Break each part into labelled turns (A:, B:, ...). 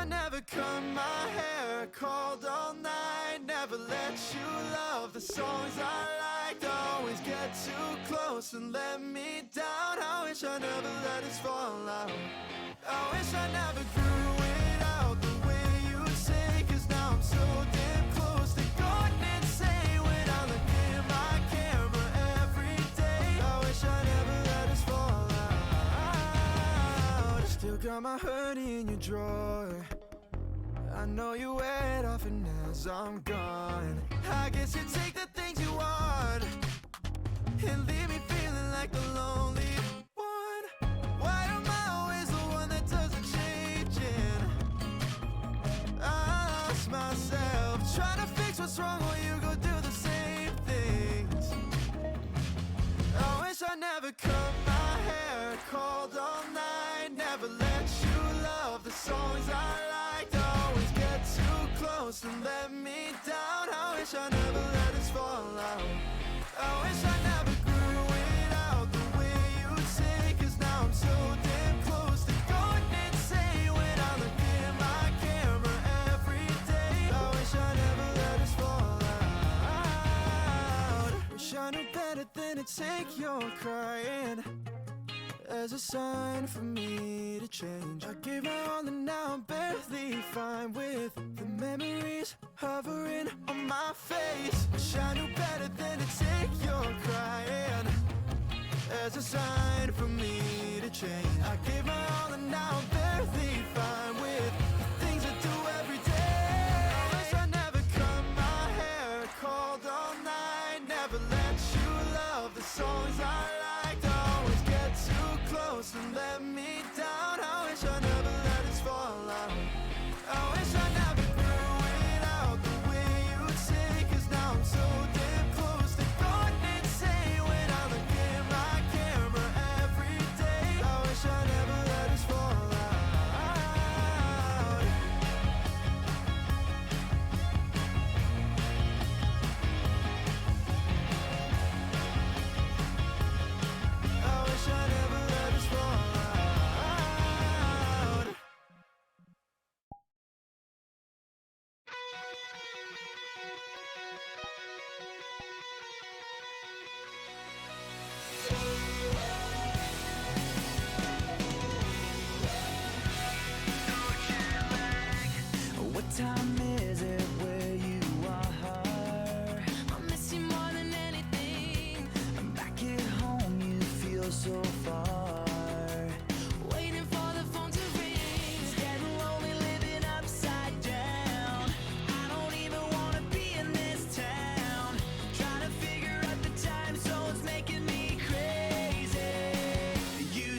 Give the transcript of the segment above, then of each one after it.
A: Never cut my hair, called all night, never let you love the songs I liked. Always get too close and let me down. I wish I never let us fall out. I wish I never grew it out the way you say, 'cause now I'm so damn close to going insane when I look in my camera every day. I wish I never let us fall out. Still got my hoodie in your drawer, I know you wear it often as I'm gone. I guess you take the things you want and leave me feeling like the lonely one. Why am I always the one that doesn't change? And I lost myself trying to fix what's wrong while you go do the same things. I wish I never cut my hair, called all night, never let you love the songs I liked. Always get too close and let me down. I wish I never let us fall out. I wish I never grew it out the way you say, 'cause now I'm so damn close to going insane when I look in my camera every day. I wish I never let us fall out. Wish I knew better than to take your crying as a sign for me to change. I gave my all and now I'm barely fine with the memories hovering on my face. Wish I knew better than to take your crying as a sign for me to change. I gave my all and now I'm barely fine with the things I do every day. I wish I never cut my hair, called all night, never let you love the songs I liked. Always get too close and let me down. I wish I never let us fall out. I wish I never grew it out the way you say, 'cause now I'm so damn close to going insane when I look in my camera every day. I wish I never let us fall out. I wish I never let us fall out. What time is it where you are? I miss you more than anything. Back at home you feel so far, waiting for the phone to ring. It's getting lonely living upside down. I don't even wanna be in this town. Trying to figure out the time zones making me crazy. You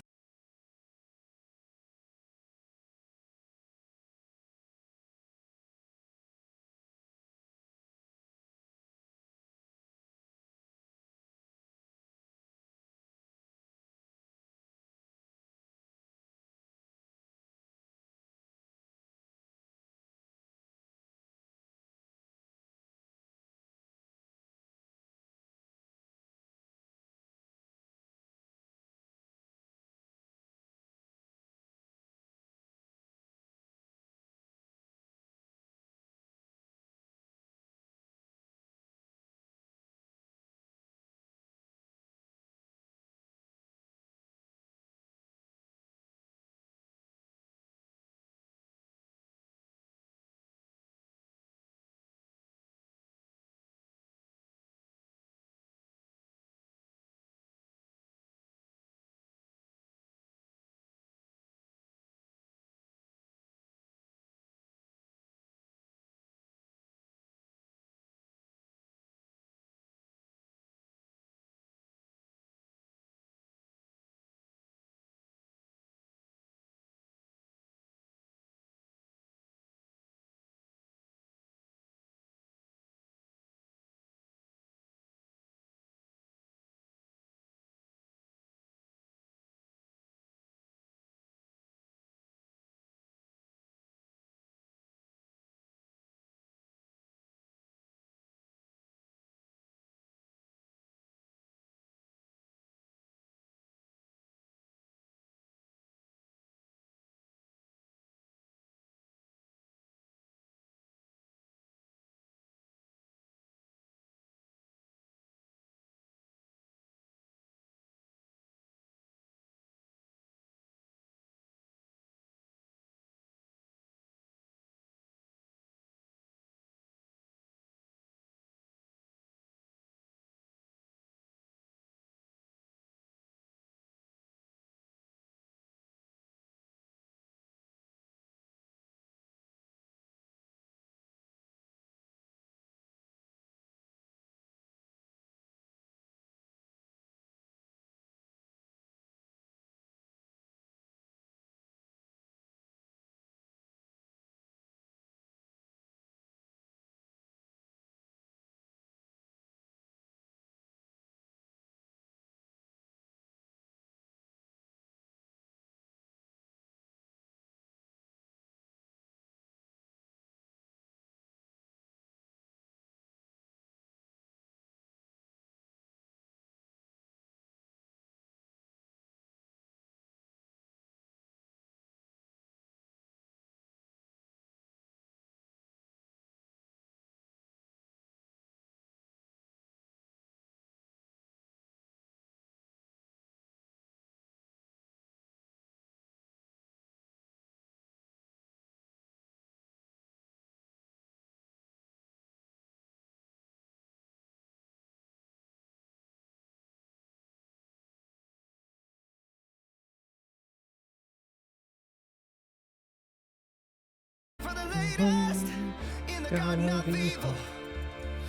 B: gonna be.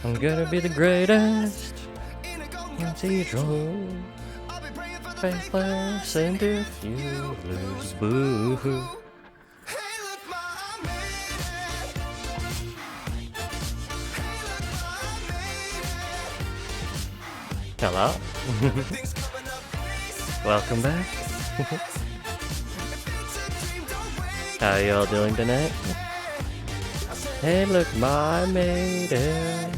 B: I'm gonna be the greatest cathedral. Faithless and diffuse. Boo. Hello. Welcome back. How y'all doing tonight? Hey, look, I made it.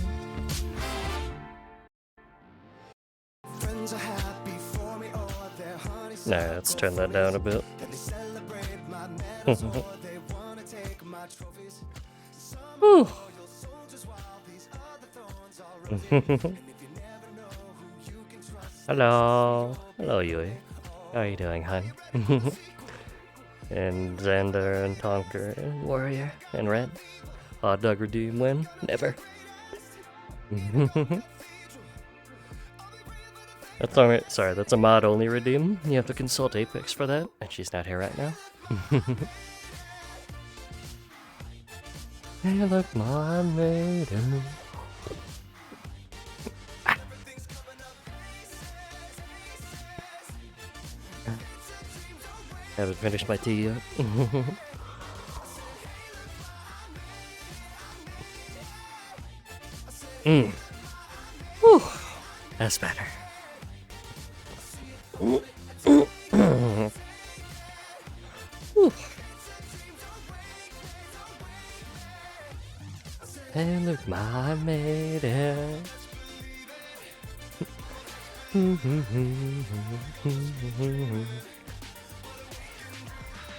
B: Nah, let's turn that down a bit. Hello. Hello, Yui. How are you doing, hon? And Xander and Tonker and Warrior and Red. Hot dog redeem win? Never. That's alright. Sorry, that's a mod only redeem. You have to consult Apex for that, and she's not here right now. Hey, look, my maiden. Haven't finished my tea yet. Whew. That's better. Hey, look, my maiden.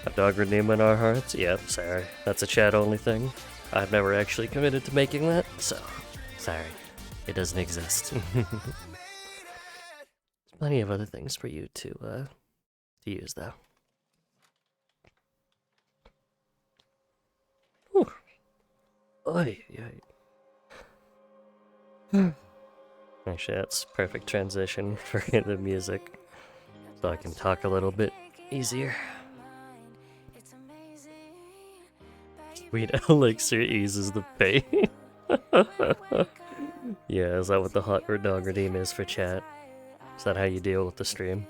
B: A dog redeem in our hearts? Yep, sorry. That's a chat only thing. I've never actually committed to making that, so sorry. It doesn't exist. There's plenty of other things for you to use, though. Whew. Oy, oy. Actually, that's perfect transition for the music, so I can talk a little bit easier. Sweet elixir eases the pain. Yeah, is that what the hot dog redeem is for chat? Is that how you deal with the stream?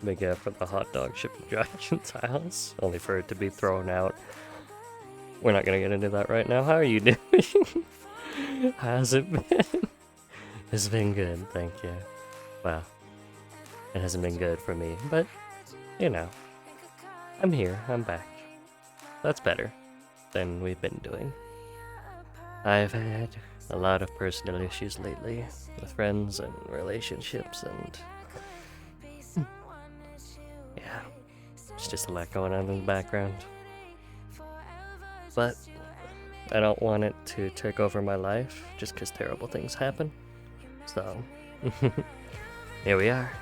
B: Big F for the hot dog shipped to Dragon's house, only for it to be thrown out. We're not gonna get into that right now. How are you doing? How's it been? It's been good, thank you. Wow. It hasn't been good for me, but, you know. I'm here, I'm back. That's better than we've been doing. I've had a lot of personal issues lately with friends and relationships and... yeah, it's just a lot going on in the background. But I don't want it to take over my life just because terrible things happen. So, here we are.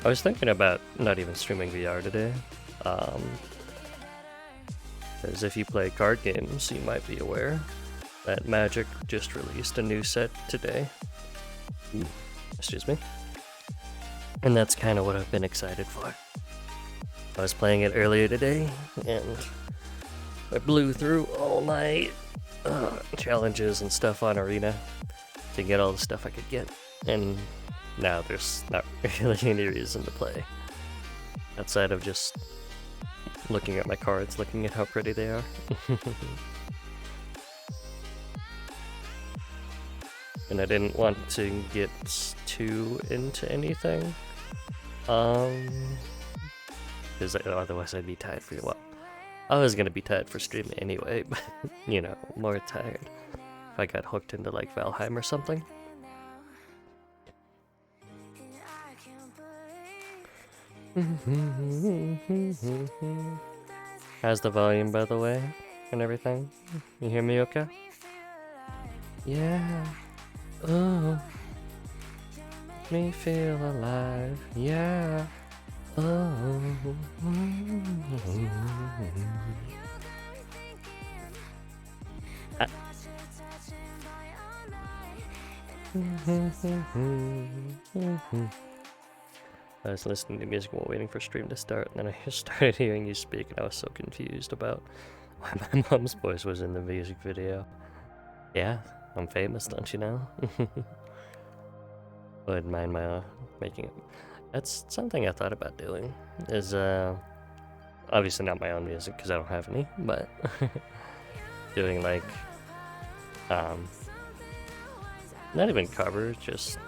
B: I was thinking about not even streaming VR today, because if you play card games, you might be aware that Magic just released a new set today. Excuse me. And that's kind of what I've been excited for. I was playing it earlier today, and I blew through all my challenges and stuff on Arena to get all the stuff I could get, and now there's not really any reason to play outside of just looking at my cards, looking at how pretty they are. And I didn't want to get too into anything, because otherwise I'd be tired for a while. I was gonna be tired for streaming anyway, but, you know, more tired if I got hooked into, like, Valheim or something. How's the volume, by the way, and everything? You hear me okay? Yeah. Oh. Me feel alive. Yeah. Oh. I was listening to music while waiting for stream to start, and then I just started hearing you speak, and I was so confused about why my mom's voice was in the music video. Yeah, I'm famous, don't you know? Wouldn't mind my making it. That's something I thought about doing. Is obviously not my own music because I don't have any, but doing like not even covers, just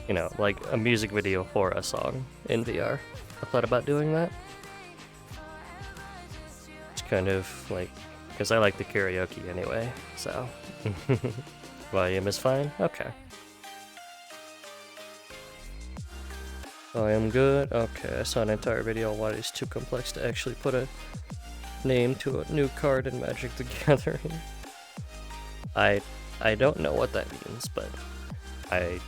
B: you know, like a music video for a song in VR. I thought about doing that. It's kind of like, because I like the karaoke anyway, so. Volume is fine? Okay. I am good? Okay, I saw an entire video on why it's too complex to actually put a name to a new card in Magic the Gathering. I don't know what that means, but yeah.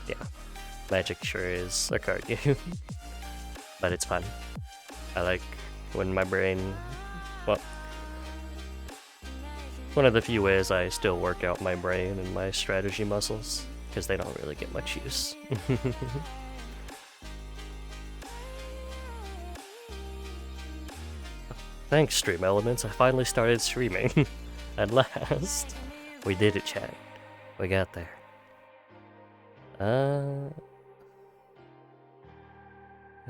B: Magic sure is a card game. But it's fun. I like when my brain, well, one of the few ways I still work out my brain and my strategy muscles, because they don't really get much use. Thanks, Stream Elements. I finally started streaming. At last. We did it, chat. We got there. I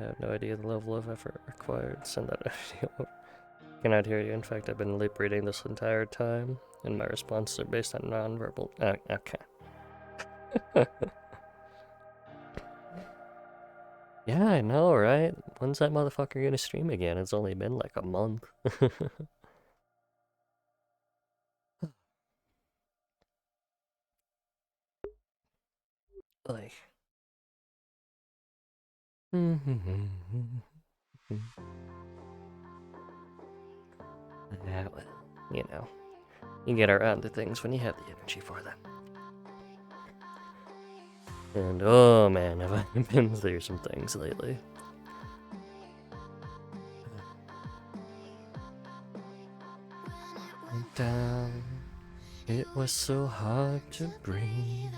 B: have no idea the level of effort required. Send that video. Cannot hear you. In fact, I've been lip reading this entire time, and my responses are based on non-verbal. Okay. Yeah, I know, right? When's that motherfucker gonna stream again? It's only been like a month. Like. Yeah, well, you know, you get around to things when you have the energy for them. And oh man, have I been through some things lately. Down, it was so hard to breathe.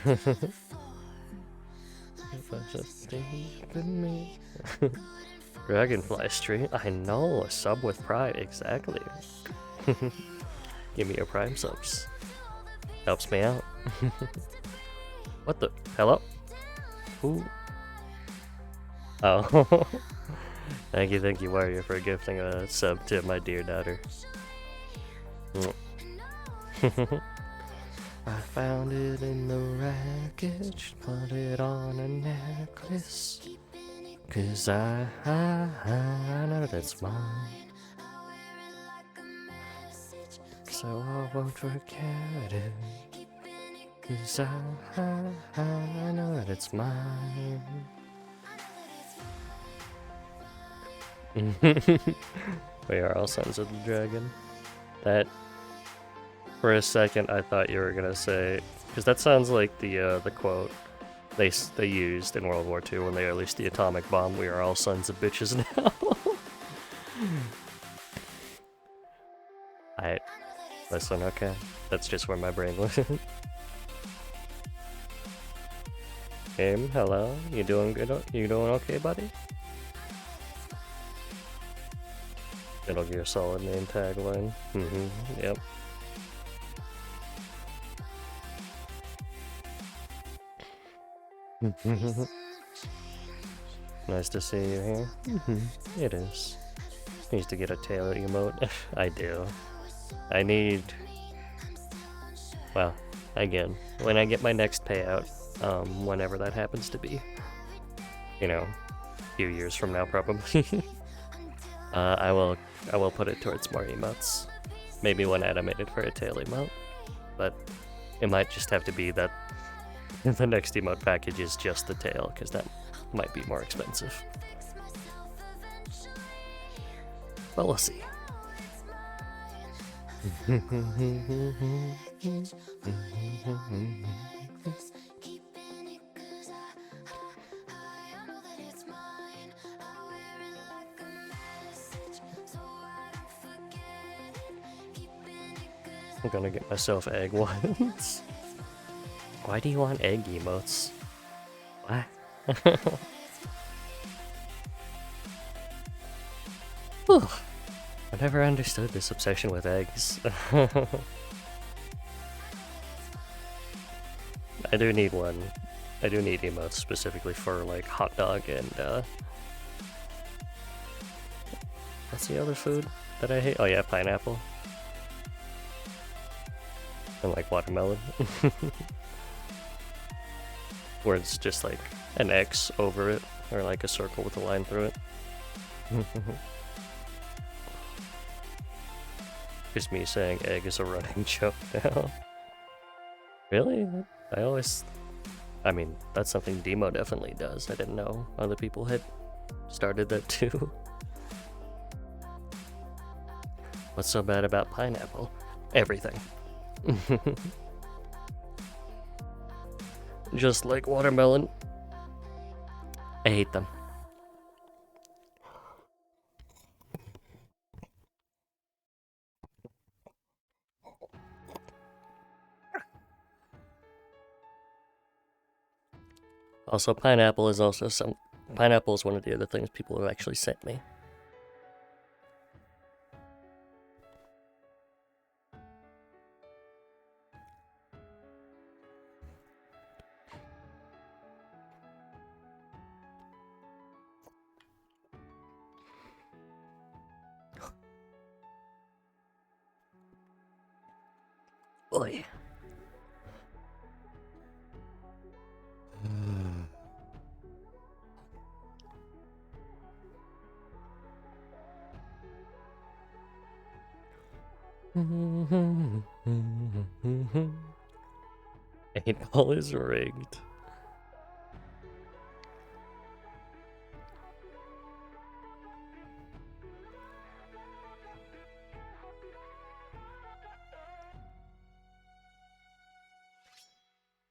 B: If I just think of me. Dragonfly Street? I know, a sub with Prime, exactly. Give me your Prime subs. Helps me out. What the? Hello? Ooh. Oh. Thank you, Warrior, for gifting a sub to my dear daughter. I found it in the wreckage, put it on a necklace. Cause I know that's mine. So I won't forget it. Cause I know that it's mine. We are all sons of the dragon. That, for a second, I thought you were gonna say, because that sounds like the quote they used in World War II when they released the atomic bomb. We are all sons of bitches now. Listen, okay, that's just where my brain went. Game, hello, you doing good? You doing okay, buddy? Metal Gear Solid main tagline. Yep. Nice to see you here. It is. Needs to get a tail emote. I do. I need... Well, again, when I get my next payout, whenever that happens to be. You know, a few years from now probably. I will put it towards more emotes. Maybe one animated for a tail emote. But it might just have to be that the next emote package is just the tail, because that might be more expensive. But we'll see. I'm gonna get myself egg once. Why do you want egg emotes? What? Whew. I never understood this obsession with eggs. I do need one. I do need emotes specifically for like hot dog and what's the other food that I hate? Oh yeah, pineapple. And like watermelon. Where it's just like an X over it, or like a circle with a line through it. Just me saying egg is a running joke now. Really? I mean, that's something Demo definitely does. I didn't know other people had started that too. What's so bad about pineapple? Everything. Just like watermelon. I hate them. Also, pineapple is pineapple is one of the other things people have actually sent me. Boy. Paintball is rigged.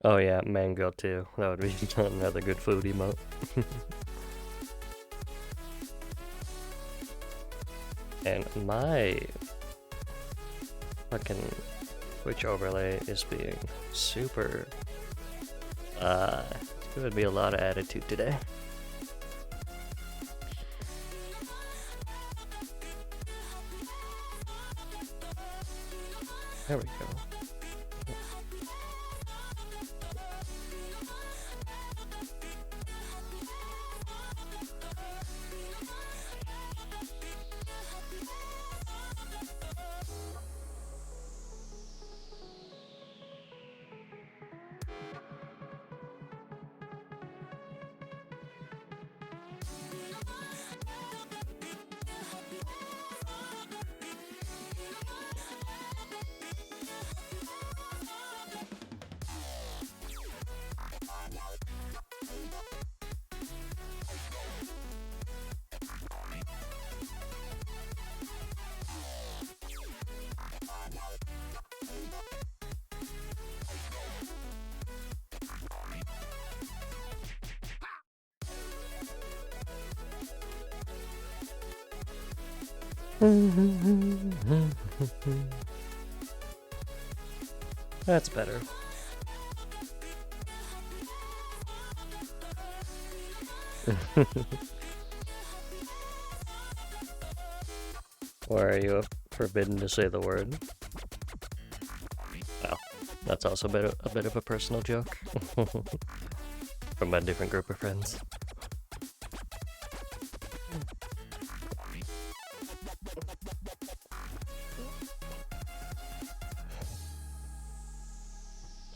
B: Oh yeah, mango too. That would be another good food emote. And my fucking Twitch overlay is being super... It's gonna be a lot of attitude today. There we go. That's better. Or are you forbidden to say the word? Well, that's also a bit of a personal joke. From a different group of friends.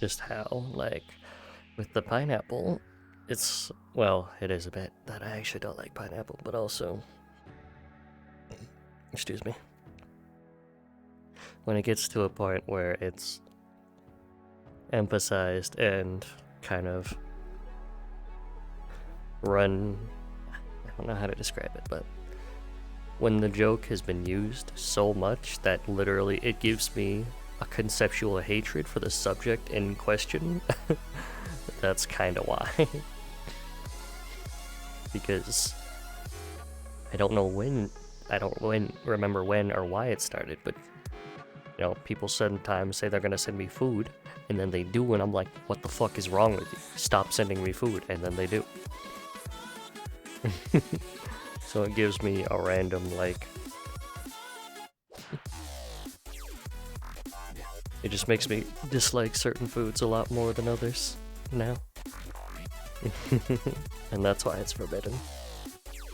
B: Just how, like, with the pineapple, it's, well, it is a bit that I actually don't like pineapple, but also, excuse me, when it gets to a point where it's emphasized and kind of run, I don't know how to describe it, but when the joke has been used so much that literally it gives me a conceptual hatred for the subject in question, that's kind of why. Because I don't remember when or why it started, but You know, people sometimes say they're gonna send me food, and then they do, and I'm like, what the fuck is wrong with you? Stop sending me food, and then they do. So it gives me a random, like... It just makes me dislike certain foods a lot more than others now. And that's why it's forbidden.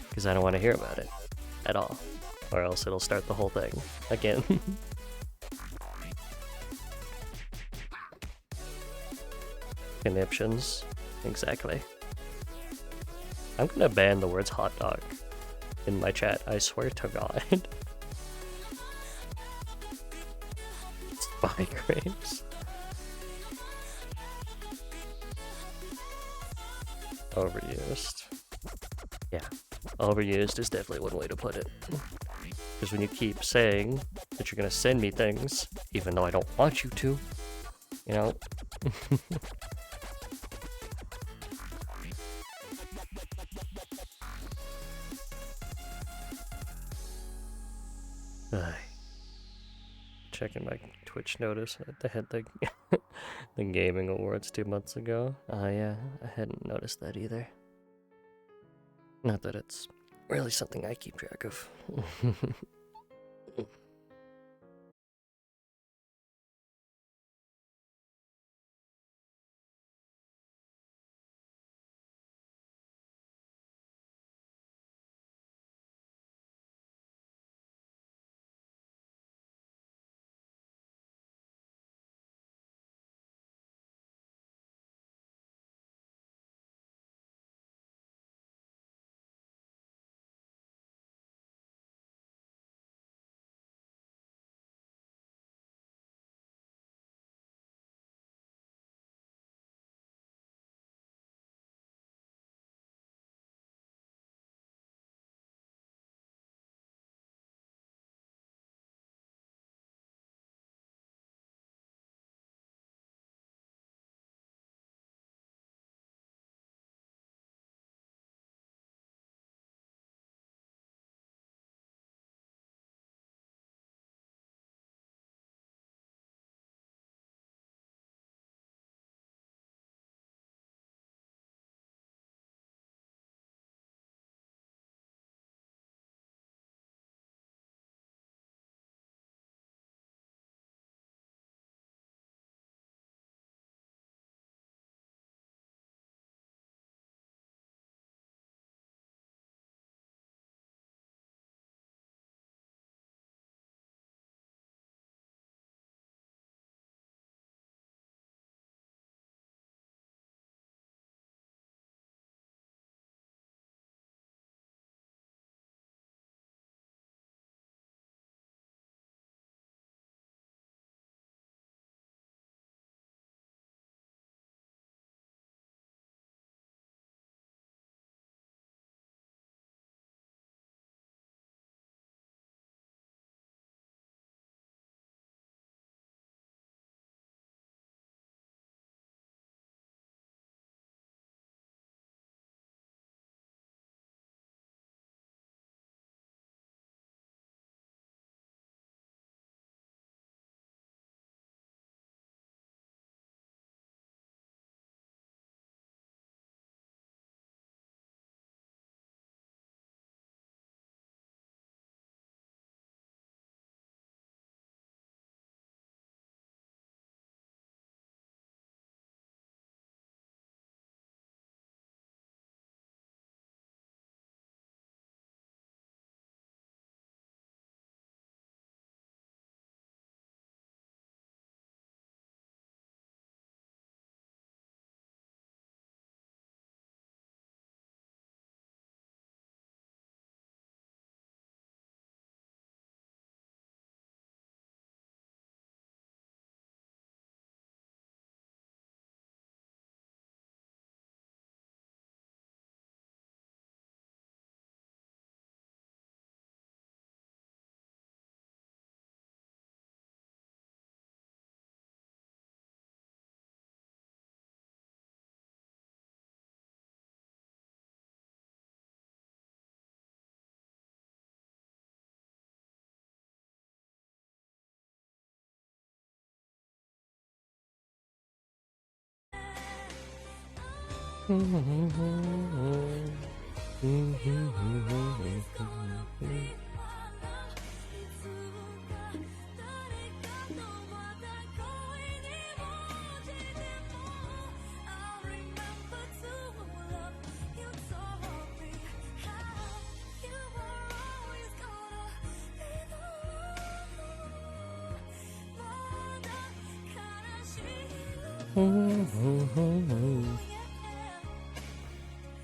B: Because I don't want to hear about it at all. Or else it'll start the whole thing again. Conniptions. Exactly. I'm gonna ban the words hot dog in my chat, I swear to God. Spy grapes. Overused. Yeah, overused is definitely one way to put it. Because when you keep saying that you're gonna send me things, even though I don't want you to, you know? Checking my Twitch notice, they had the, the gaming awards 2 months ago. Yeah, I hadn't noticed that either. Not that it's really something I keep track of.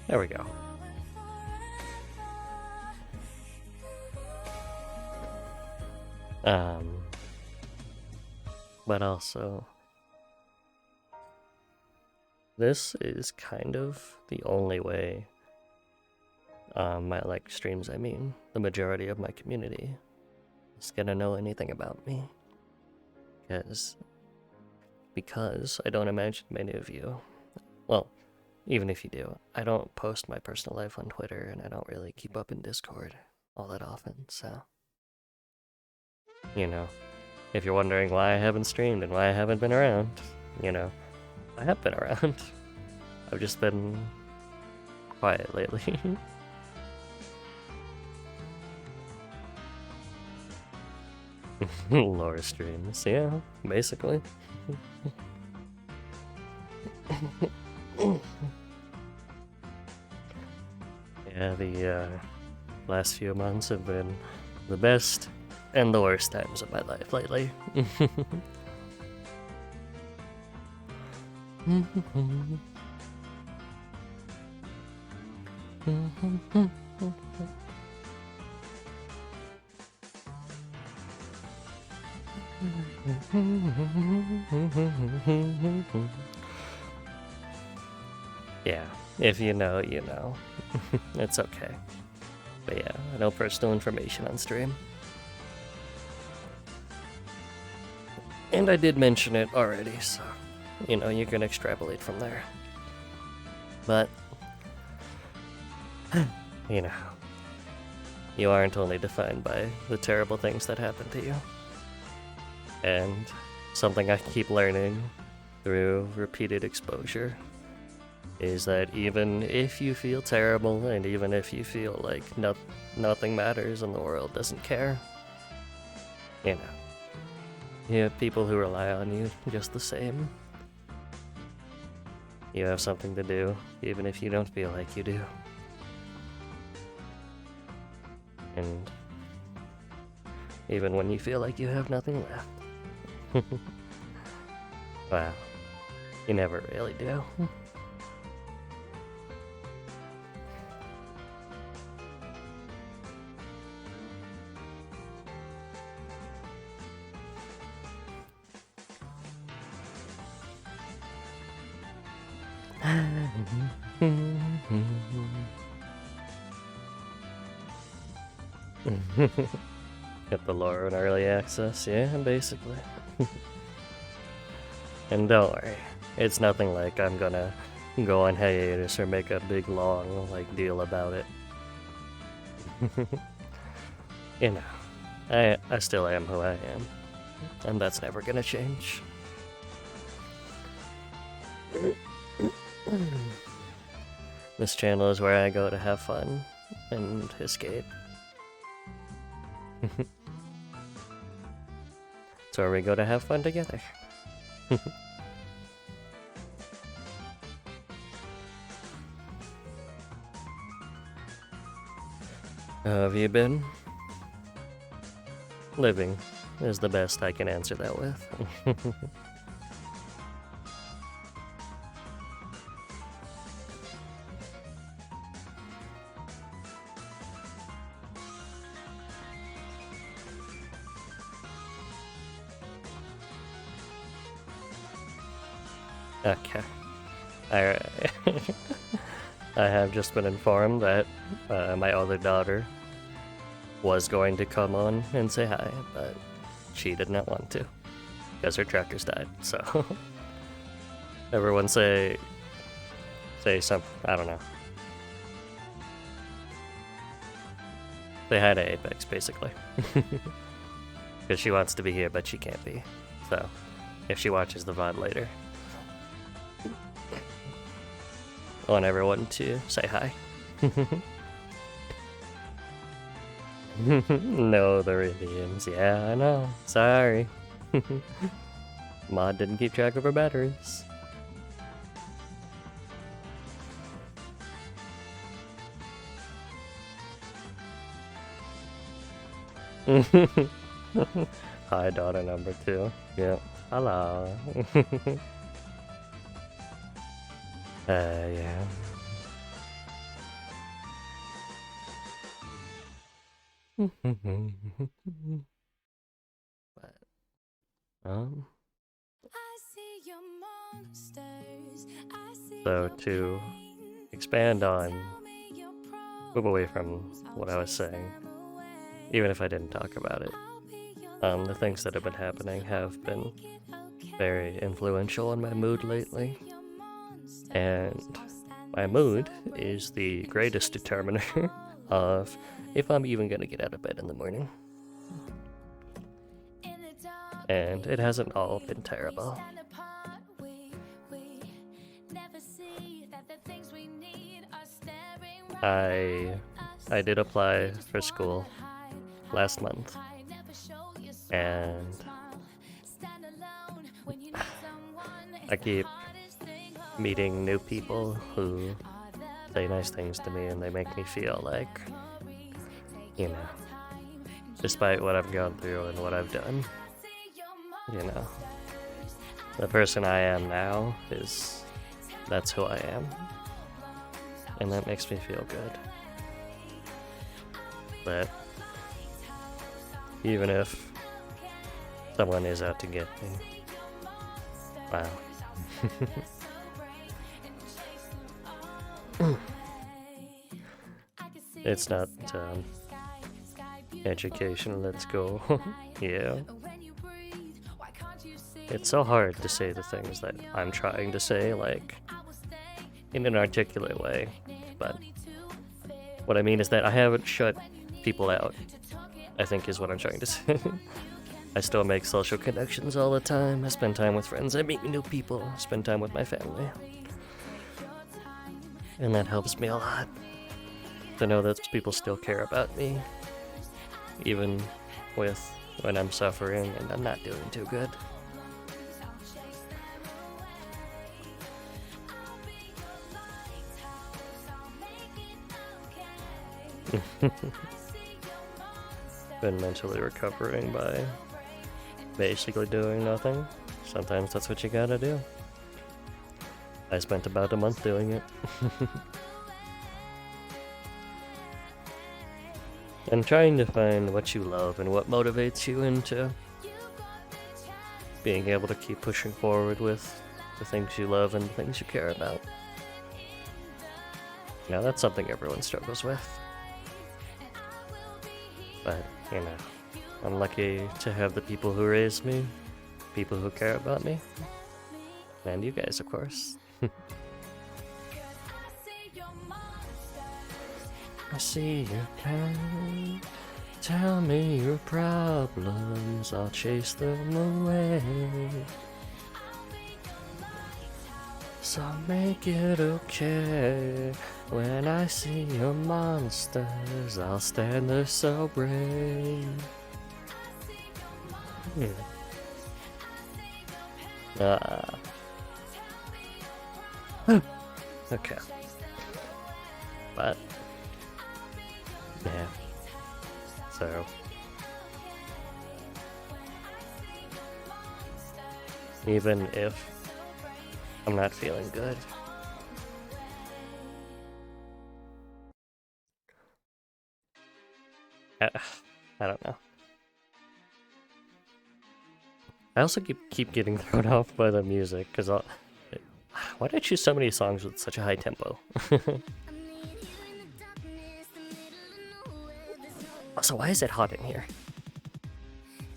B: There we go. But also, this is kind of the only way my like streams, I mean, the majority of my community is gonna know anything about me. Because I don't imagine many of you, well, even if you do, I don't post my personal life on Twitter and I don't really keep up in Discord all that often, so, you know, if you're wondering why I haven't streamed and why I haven't been around, you know, I have been around. I've just been quiet lately. Lore streams, yeah, basically. Yeah, the last few months have been the best and the worst times of my life lately. Yeah, if you know, you know. It's okay. But yeah, no personal information on stream. And I did mention it already, so, you know, you can extrapolate from there. But, you know, you aren't only defined by the terrible things that happen to you. And something I keep learning through repeated exposure is that even if you feel terrible and even if you feel like nothing matters and the world doesn't care, you know, you have people who rely on you just the same. You have something to do, even if you don't feel like you do. And even when you feel like you have nothing left. Well, you never really do. Get the lore in early access, yeah, basically. And don't worry, it's nothing like I'm gonna go on hiatus or make a big long deal about it. You know, I still am who I am, and that's never gonna change. This channel is where I go to have fun and escape. It's where we go to have fun together. How have you been? Living is the best I can answer that with. Okay. I have just been informed that my other daughter was going to come on and say hi, but she did not want to because her trackers died. So everyone say something. I don't know. Say hi to Apex, basically, because she wants to be here, but she can't be. So if she watches the VOD later. I want everyone to say hi. No, the Rivians. Yeah, I know. Sorry. Mod didn't keep track of her batteries. Hi, daughter number 2. Yeah. Hello. Yeah. But, so to expand on, move away from what I was saying, even if I didn't talk about it, the things that have been happening have been very influential on my mood lately, and my mood is the greatest determiner of if I'm even gonna get out of bed in the morning. And it hasn't all been terrible. I did apply for school last month, and I keep meeting new people who say nice things to me, and they make me feel like, you know, despite what I've gone through and what I've done, you know, the person I am now that's who I am. And that makes me feel good. But even if someone is out to get me, wow. It's not education, let's go. Yeah. It's so hard to say the things that I'm trying to say, like, in an articulate way, but what I mean is that I haven't shut people out, I think is what I'm trying to say. I still make social connections all the time, I spend time with friends, I meet new people, spend time with my family. And that helps me a lot, to know that people still care about me, even when I'm suffering and I'm not doing too good. Been mentally recovering by basically doing nothing. Sometimes that's what you gotta do. I spent about a month doing it. And trying to find what you love and what motivates you into being able to keep pushing forward with the things you love and the things you care about. Now that's something everyone struggles with. But, you know, I'm lucky to have the people who raised me, people who care about me, and you guys, of course. I see your pain, tell me your problems, I'll chase them away. So make it okay. When I see your monsters, I'll stand there so brave. Okay. But yeah. So even if I'm not feeling good, I don't know. I also keep getting thrown off by the music, because why did I choose so many songs with such a high tempo? Also, why is it hot in here?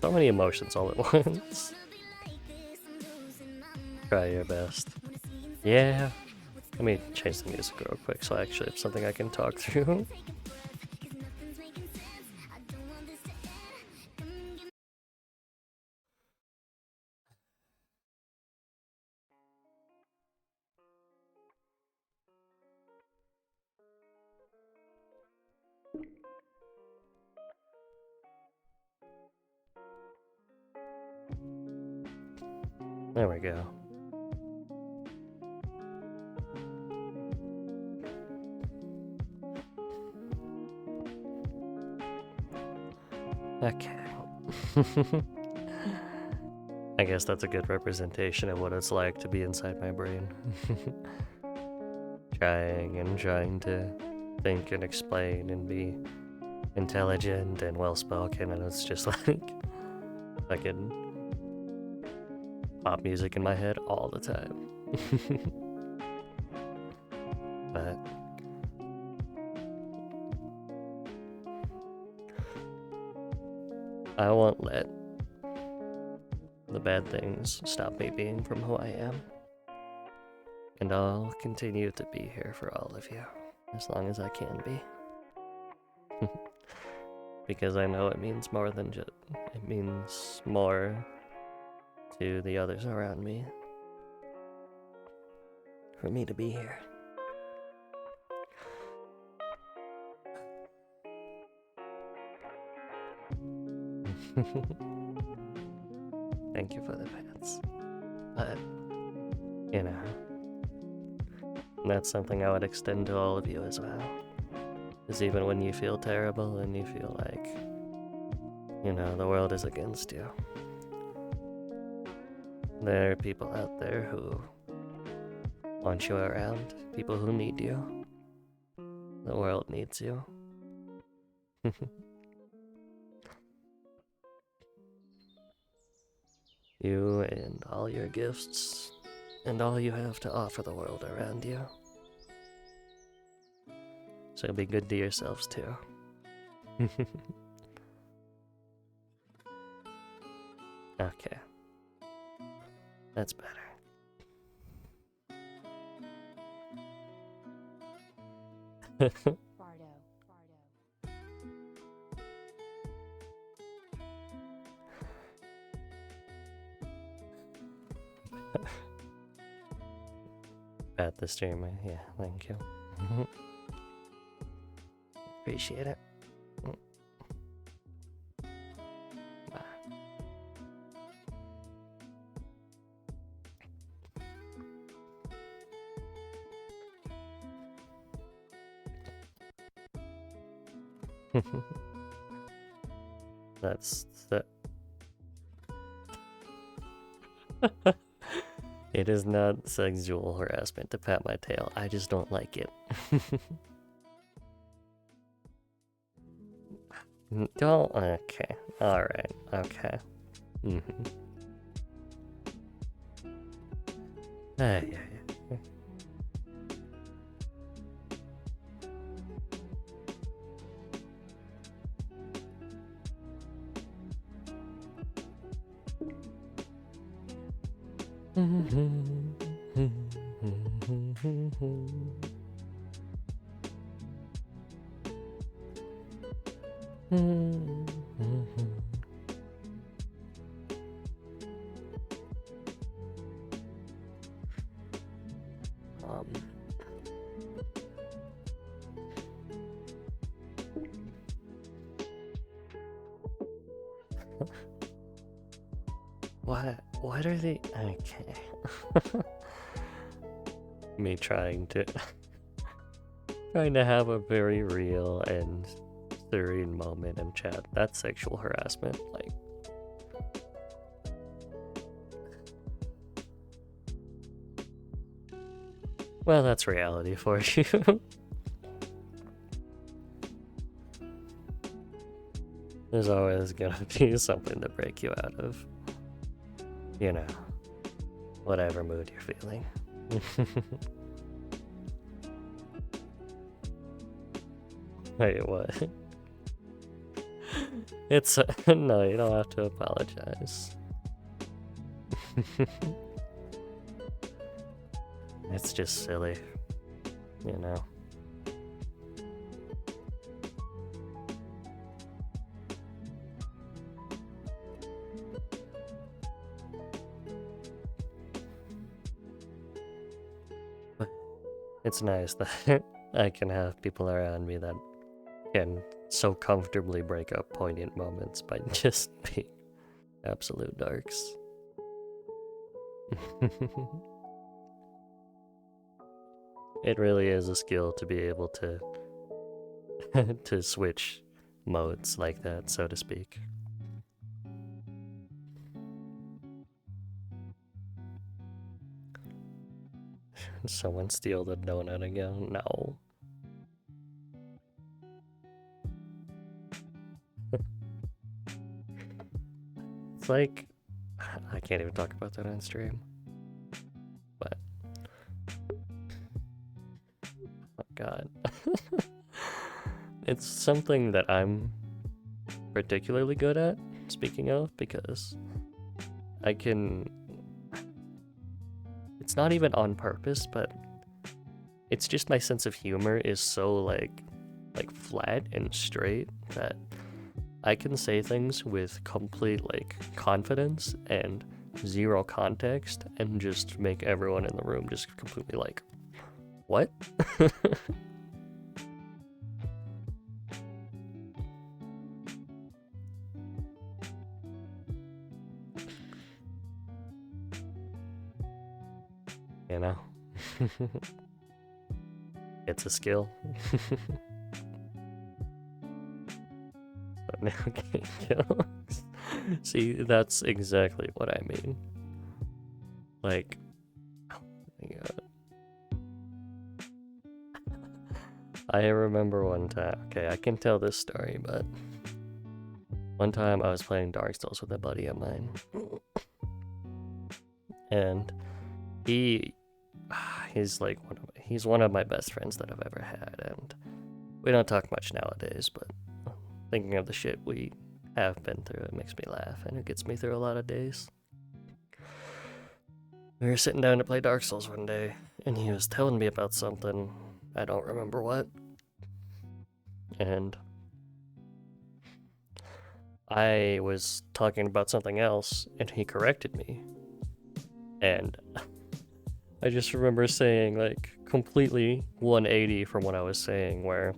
B: So many emotions all at once. Try your best. Yeah. Let me change the music real quick so I actually have something I can talk through. There we go. Okay. I guess that's a good representation of what it's like to be inside my brain. trying to think and explain and be intelligent and well-spoken, and it's just like fucking pop music in my head all the time. But I won't let the bad things stop me being from who I am. And I'll continue to be here for all of you, as long as I can be. Because I know it means more than just... It means more to the others around me for me to be here. Thank you for the pants. But, you know, that's something I would extend to all of you as well. Because even when you feel terrible and you feel like, you know, the world is against you, there are people out there who want you around, people who need you. The world needs you. You and all your gifts, and all you have to offer the world around you. So be good to yourselves too. Okay. That's better. At the streamer, yeah, thank you. Appreciate it. Bye. That's the... It is not sexual harassment to pat my tail. I just don't like it. Don't. Okay. Alright. Okay. Yeah. What are they? Okay. Me trying to have a very real and serene moment in chat. That's sexual harassment. Like, well, that's reality for you. There's always gonna be something to break you out of, you know, whatever mood you're feeling. Wait, what? It's no, you don't have to apologize. It's just silly, you know. It's nice that I can have people around me that can so comfortably break up poignant moments by just being absolute darks. It really is a skill to be able to to switch modes like that, so to speak. Someone steal the donut again? No. It's like, I can't even talk about that on stream. But, oh god. It's something that I'm particularly good at, speaking of, because I can... It's not even on purpose, but it's just my sense of humor is so like flat and straight that I can say things with complete like confidence and zero context and just make everyone in the room just completely like, what? You know? It's a skill. Now getting jokes. See, that's exactly what I mean. Like, oh my god. I remember one time, okay, I can tell this story, but one time I was playing Dark Souls with a buddy of mine. And he's like he's one of my best friends that I've ever had, and we don't talk much nowadays, but thinking of the shit we have been through, it makes me laugh, and it gets me through a lot of days. We were sitting down to play Dark Souls one day, and he was telling me about something, I don't remember what, and I was talking about something else, and he corrected me, and I just remember saying, like, completely 180 from what I was saying, where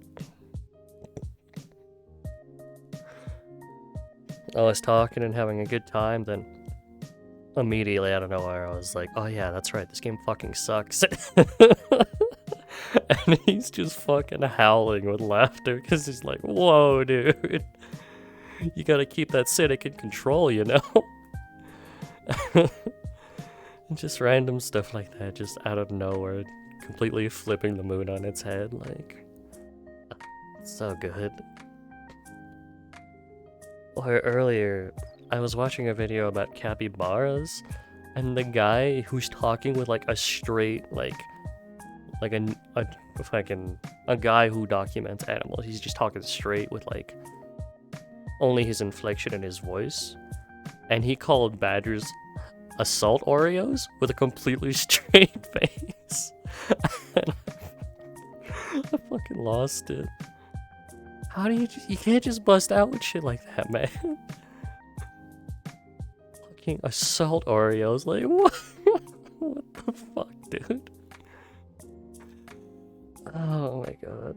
B: I was talking and having a good time, then immediately out of nowhere I was like, oh yeah, that's right, this game fucking sucks. And he's just fucking howling with laughter, because he's like, whoa, dude. You gotta keep that cynic in control, you know? Just random stuff like that, just out of nowhere, completely flipping the mood on its head, like, so good. Or earlier, I was watching a video about capybaras, and the guy who's talking with like a straight, like a guy who documents animals, he's just talking straight with like only his inflection in his voice, and he called badgers assault Oreos with a completely straight face. I fucking lost it. How do you can't just bust out with shit like that, man. Fucking assault Oreos, like what? What the fuck, dude? Oh my god.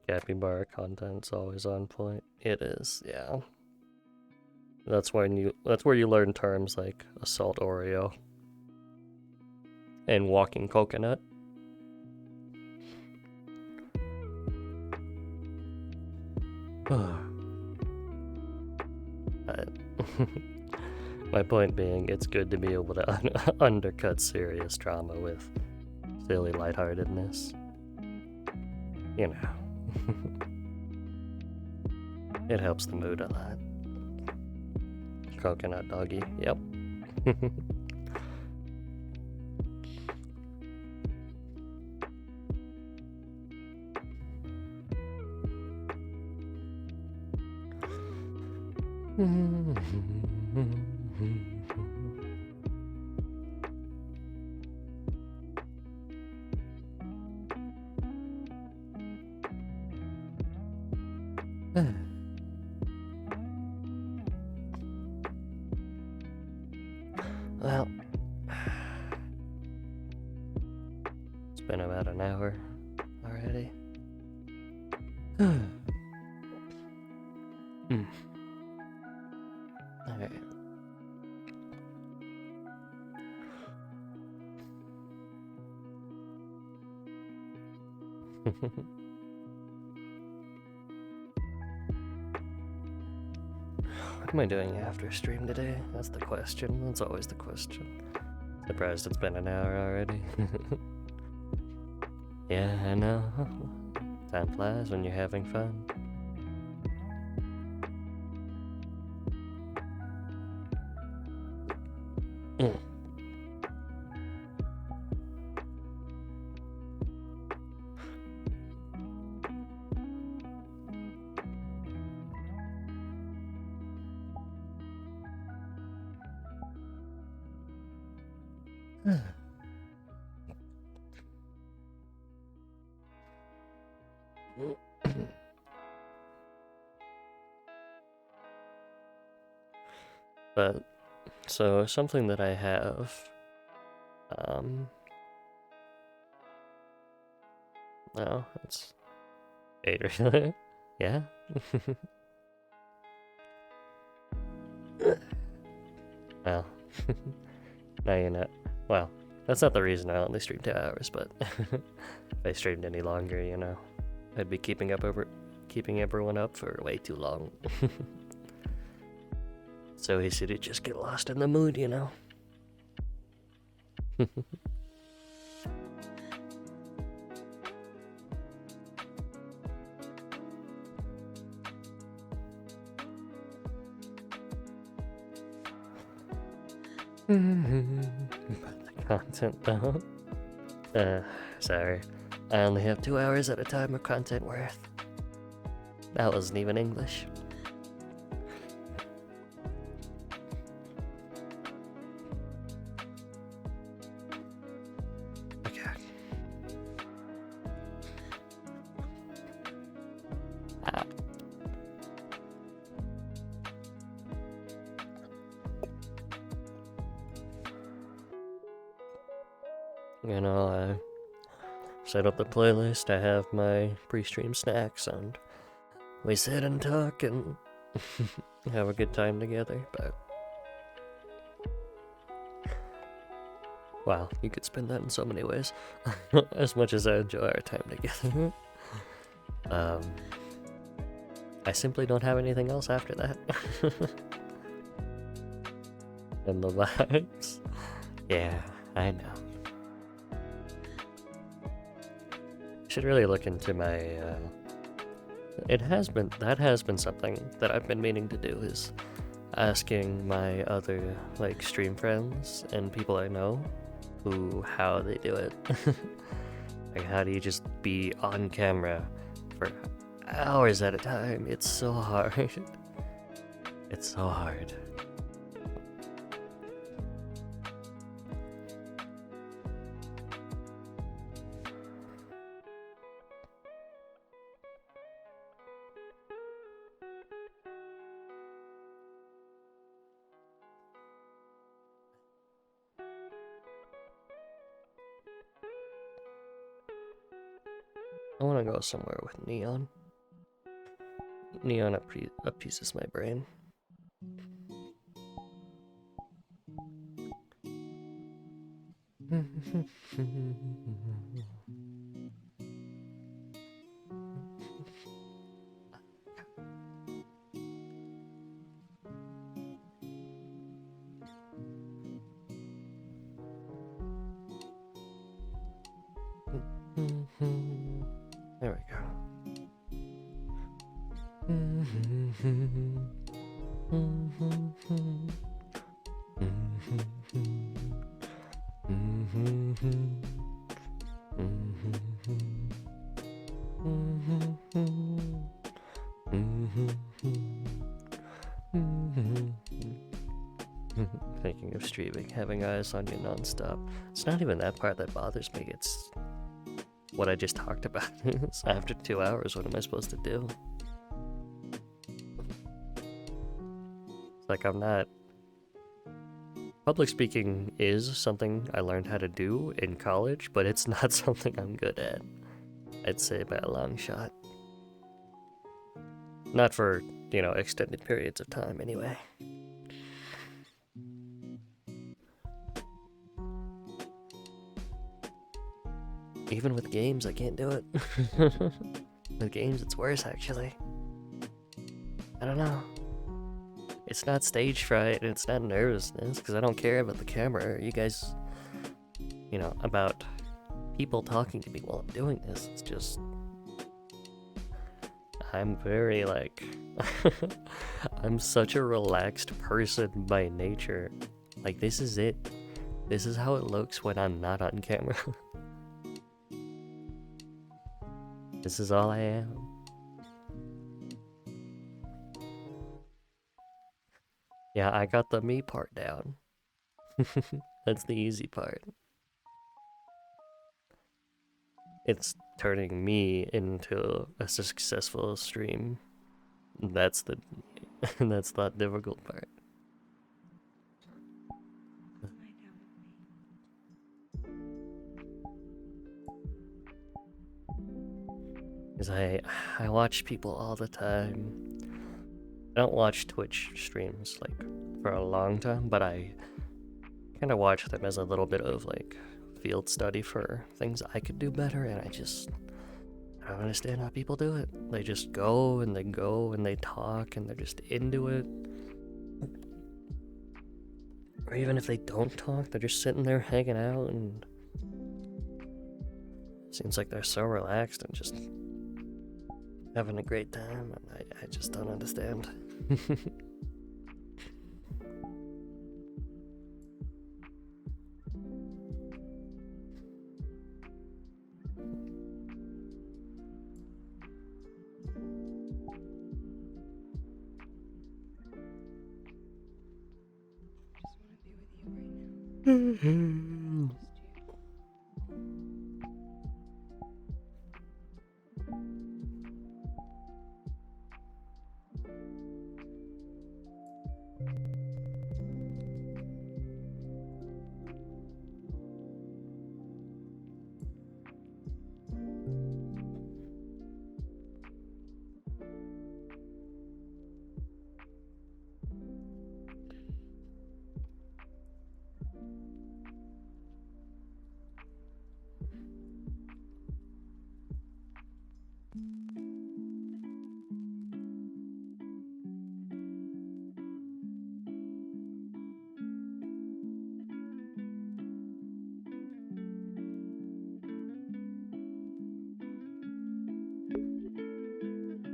B: Capybara content's always on point. It is, yeah. That's where you learn terms like assault Oreo and walking coconut. My point being, it's good to be able to undercut serious drama with silly lightheartedness. You know. It helps the mood a lot. Coconut doggy, yep. Well, it's been about an hour already. Alright. What am I doing after stream today? That's the question. That's always the question. Surprised it's been an hour already. Yeah, I know. Time flies when you're having fun. But, so something that I have, no, it's 8 really? Yeah? Well, now you know. Well, that's not the reason I only stream 2 hours, but if I streamed any longer, you know, I'd be keeping everyone up for way too long. So easy to just get lost in the mood, you know. But the content though. Sorry. I only have 2 hours at a time of content worth. That wasn't even English. Okay. You know, I set up the playlist, I have my pre-stream snacks, and we sit and talk and have a good time together, but... Wow, you could spin that in so many ways. As much as I enjoy our time together. I simply don't have anything else after that. And the vibes. Yeah, I know. Should really look into my, that has been something that I've been meaning to do, is asking my other, like, stream friends and people I know how they do it. Like, how do you just be on camera for hours at a time? It's so hard. It's so hard. I want to go somewhere with Neon. Neon appeases my brain. There we go. Thinking of streaming, having eyes on you nonstop. It's not even that part that bothers me, it's what I just talked about. It's after 2 hours, what am I supposed to do? It's like, I'm not... Public speaking is something I learned how to do in college, but it's not something I'm good at. I'd say by a long shot. Not for, you know, extended periods of time anyway. Even with games, I can't do it. With games, it's worse, actually. I don't know. It's not stage fright, and it's not nervousness, because I don't care about the camera, or you guys, you know, about people talking to me while I'm doing this. It's just... I'm very, like... I'm such a relaxed person by nature. Like, this is it. This is how it looks when I'm not on camera. This is all I am. Yeah, I got the me part down. That's the easy part. It's turning me into a successful stream. That's the that's the difficult part. Because I watch people all the time. I don't watch Twitch streams like for a long time, but I kind of watch them as a little bit of like field study for things I could do better, and I don't understand how people do it. They just go and they talk and they're just into it. Or even if they don't talk, they're just sitting there hanging out, and it seems like they're so relaxed and just having a great time, and I just don't understand.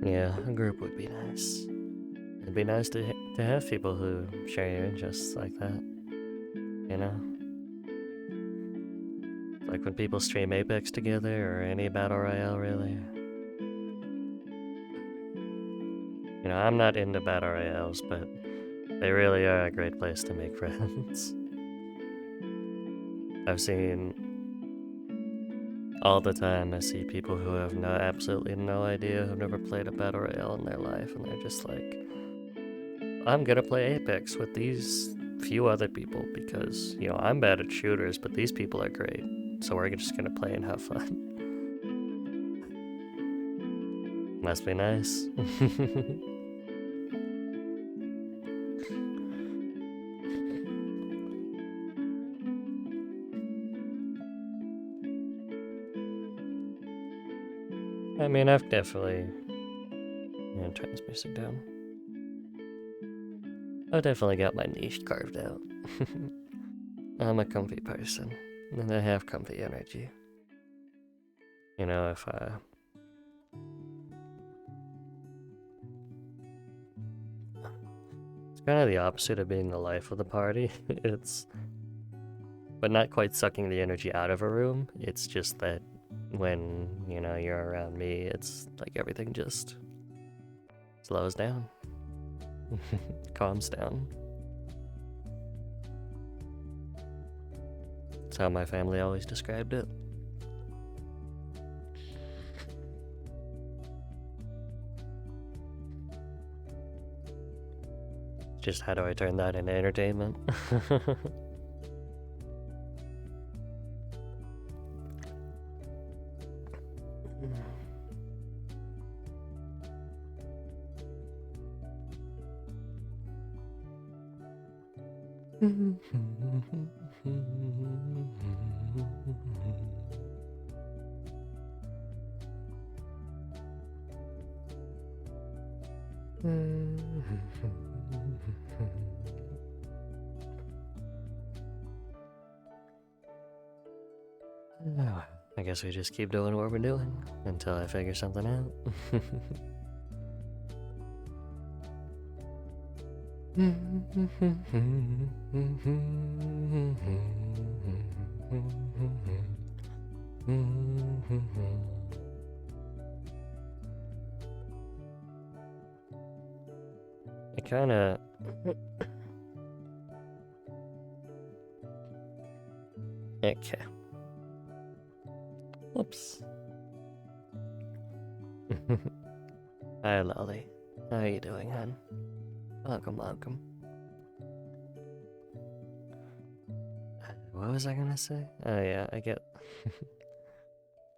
B: Yeah, a group would be nice. It'd be nice to have people who share your interests like that. You know? Like when people stream Apex together, or any Battle Royale, really. You know, I'm not into Battle Royales, but they really are a great place to make friends. I've seen... all the time I see people who have absolutely no idea, who've never played a Battle Royale in their life, and they're just like, I'm gonna play Apex with these few other people because, you know, I'm bad at shooters, but these people are great, so we're just gonna play and have fun. Must be nice. I mean, I've definitely... yeah, turn this music down. I've definitely got my niche carved out. I'm a comfy person, and I have comfy energy. You know, if I... it's kind of the opposite of being the life of the party. It's... but not quite sucking the energy out of a room. It's just that when, you know, you're around me, it's like everything just slows down. Calms down. That's how my family always described it. Just how do I turn that into entertainment? I guess we just keep doing what we're doing until I figure something out. It kinda... Okay. Whoops. Hi, Lolly. How are you doing, hon? Welcome, welcome. What was I gonna say? Oh yeah, I get...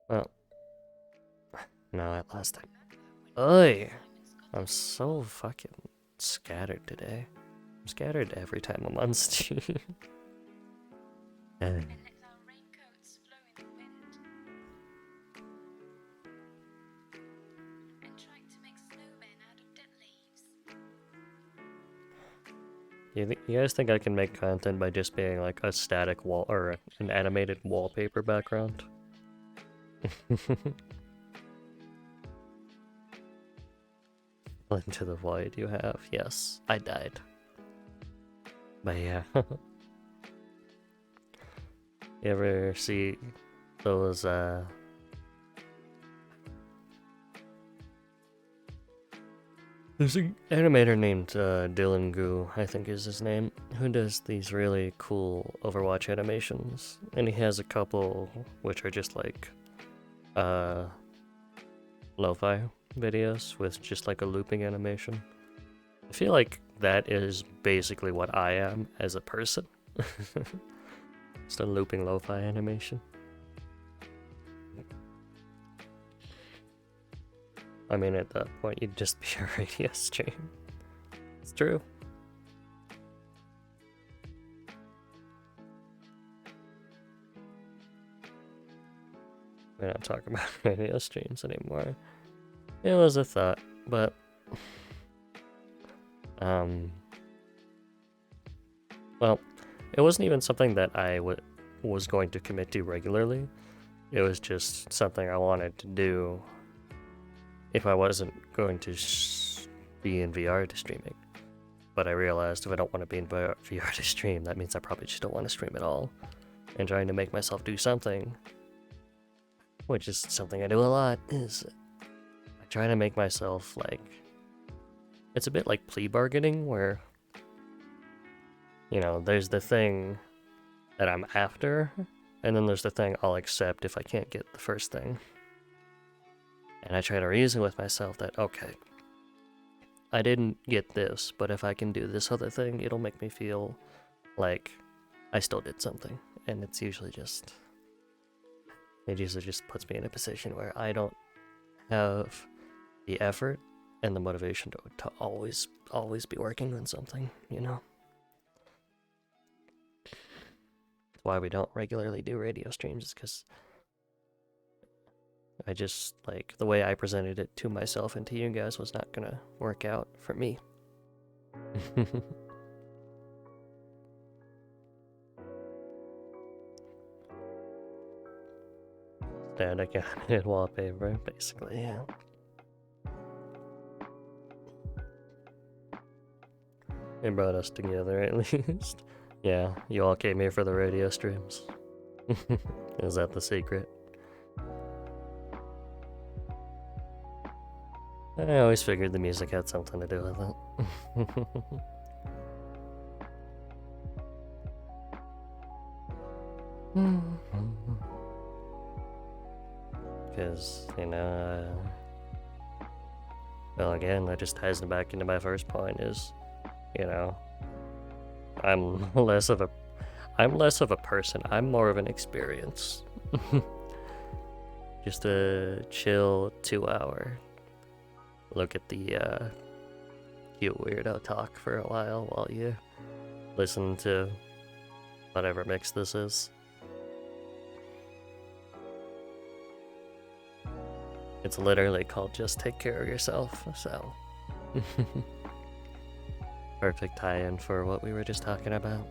B: Well... No, I lost it. Oi! I'm so fucking scattered today. I'm scattered every time I'm on Steam. You guys think I can make content by just being like a static wall or an animated wallpaper background? Into the void you have. Yes, I died. But yeah. You ever see those there's an animator named Dylan Goo, I think is his name, who does these really cool Overwatch animations. And he has a couple which are just like lo-fi videos with just like a looping animation. I feel like that is basically what I am as a person. Just a looping lo-fi animation. I mean, at that point, you'd just be a radio stream. It's true. We're not talking about radio streams anymore. It was a thought, but... Well, it wasn't even something that I was going to commit to regularly. It was just something I wanted to do if I wasn't going to be in VR to streaming. But I realized if I don't want to be in VR to stream, that means I probably just don't want to stream at all. And trying to make myself do something, which is something I do a lot, is I try to make myself like... It's a bit like plea bargaining, where, you know, there's the thing that I'm after, and then there's the thing I'll accept if I can't get the first thing. And I try to reason with myself that, okay, I didn't get this, but if I can do this other thing, it'll make me feel like I still did something. And it's usually just... It usually just puts me in a position where I don't have the effort and the motivation to always be working on something, you know? That's why we don't regularly do radio streams, is because I just, like, the way I presented it to myself and to you guys was not gonna work out for me. Static animated wallpaper, basically, yeah. It brought us together, at least. Yeah, you all came here for the radio streams. Is that the secret? I always figured the music had something to do with it. Because, you know, well, again, that just ties back into my first point is, you know, I'm less of a person. I'm more of an experience. Just a chill 2-hour. Look at the cute weirdo talk for a while you listen to whatever mix this is. It's literally called Just Take Care of Yourself, so. Perfect tie-in for what we were just talking about.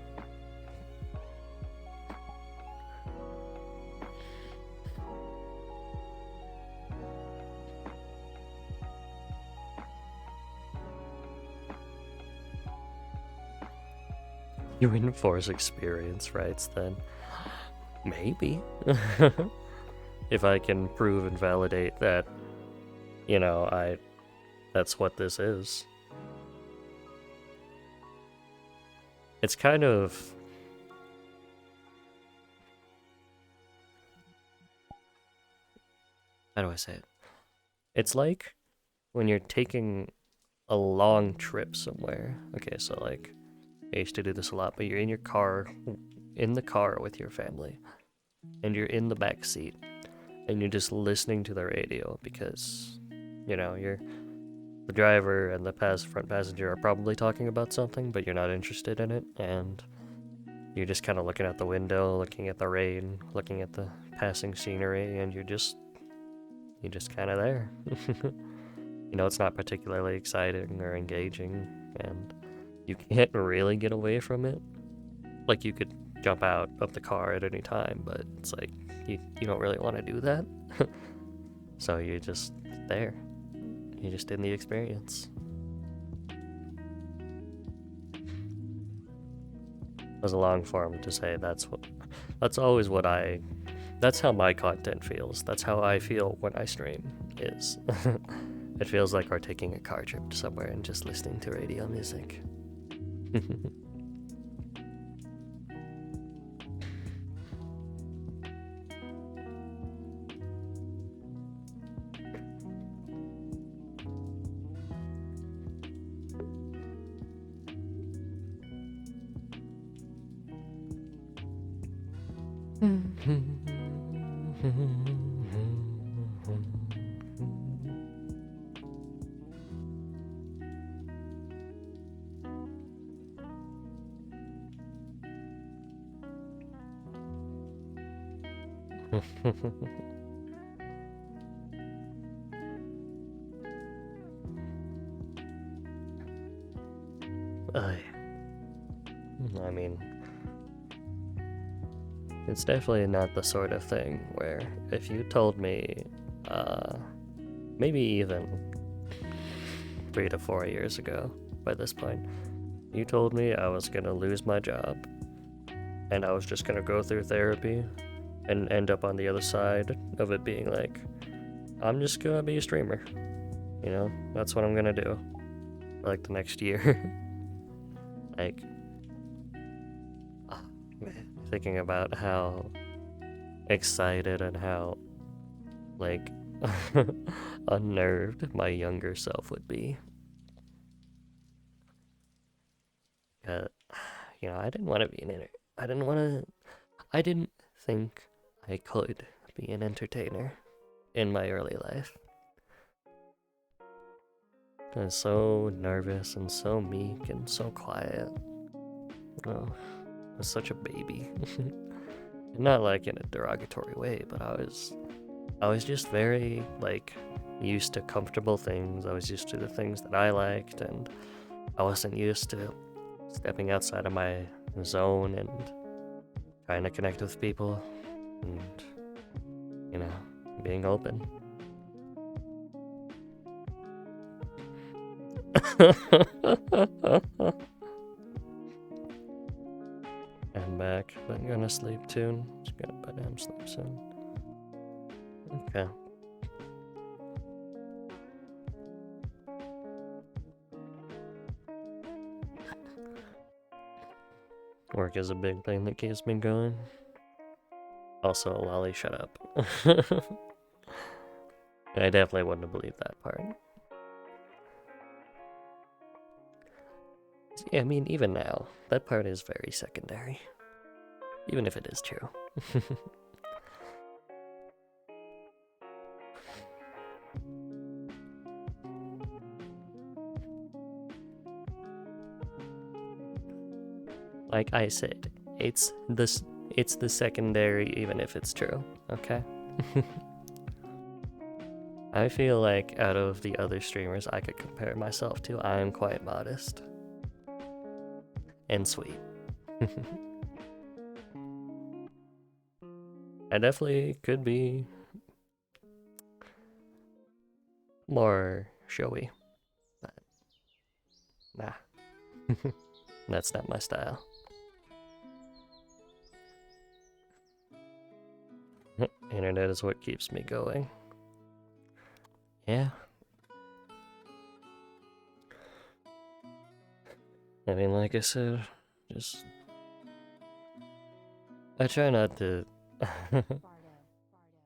B: You enforce experience rights then? Maybe. If I can prove and validate that, you know, that's what this is. It's kind of... How do I say it? It's like when you're taking a long trip somewhere. Okay, so like, I used to do this a lot, but you're in your car, in the car with your family, and you're in the back seat, and you're just listening to the radio because, you know, the driver and the front passenger are probably talking about something, but you're not interested in it, and you're just kind of looking out the window, looking at the rain, looking at the passing scenery, and you're just kind of there. You know, it's not particularly exciting or engaging, and you can't really get away from it. Like, you could jump out of the car at any time, but it's like, you don't really want to do that. So you're just there. You're just in the experience. It was a long form to say that's how my content feels. That's how I feel when I stream, is it feels like we're taking a car trip to somewhere and just listening to radio music. I mean, it's definitely not the sort of thing where if you told me, maybe even 3 to 4 years ago by this point, you told me I was gonna lose my job and I was just gonna go through therapy and end up on the other side of it being like, I'm just gonna be a streamer. You know, that's what I'm gonna do for like the next year. Like, thinking about how excited and how, like, unnerved my younger self would be. You know, I didn't want to be I didn't think I could be an entertainer in my early life. I was so nervous and so meek and so quiet. Oh, I was such a baby. Not like in a derogatory way, but I was just very, like, used to comfortable things. I was used to the things that I liked, and I wasn't used to stepping outside of my zone and trying to connect with people and, you know, being open. I'm back, but I'm gonna sleep soon. Just gonna put down sleep soon. Okay. Work is a big thing that keeps me going. Also, Lolly, shut up. I definitely wouldn't have believed that part. Yeah, I mean, even now, that part is very secondary. Even if it is true. Like I said, it's the secondary, even if it's true. Okay. I feel like out of the other streamers I could compare myself to, I am quite modest and sweet. I definitely could be more showy, but nah, that's not my style. Internet is what keeps me going. Yeah. I mean, like I said, just I try not to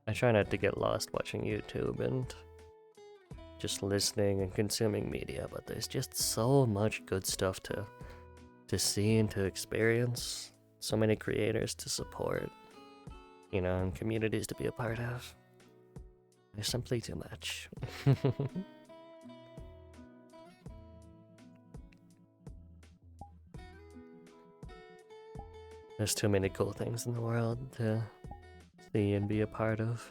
B: I try not to get lost watching YouTube and just listening and consuming media, but there's just so much good stuff to see and to experience. So many creators to support, you know, and communities to be a part of. There's simply too much. There's too many cool things in the world to see and be a part of.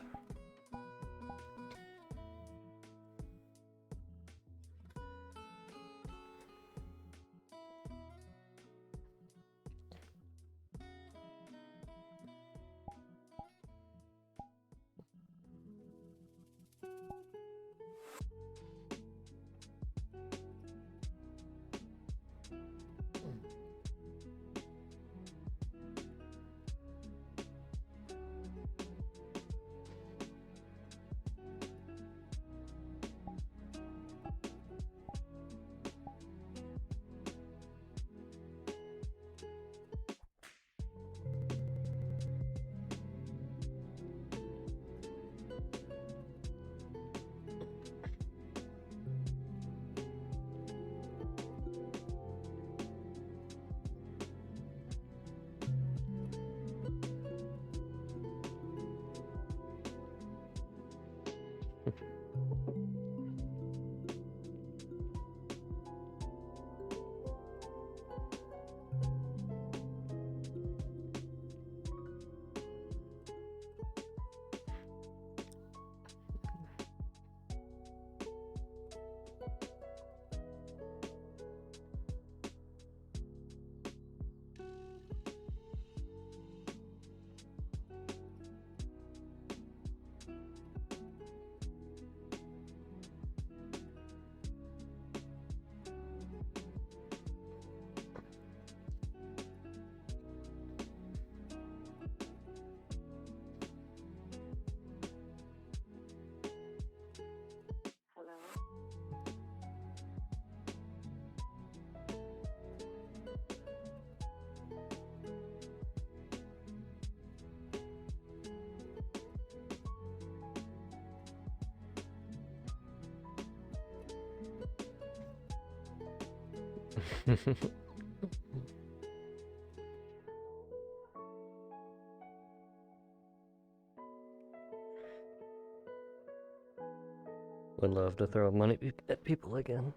B: Would love to throw money at people again.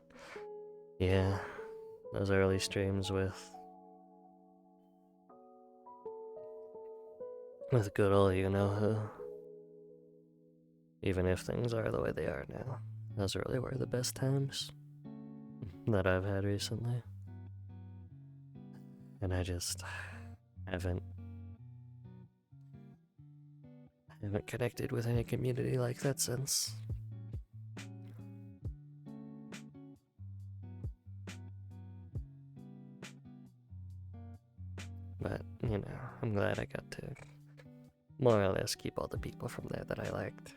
B: Yeah, those early streams with good old you know who. Even if things are the way they are now, those really were the best times that I've had recently. And I just haven't connected with any community like that since. But, you know, I'm glad I got to more or less keep all the people from there that I liked.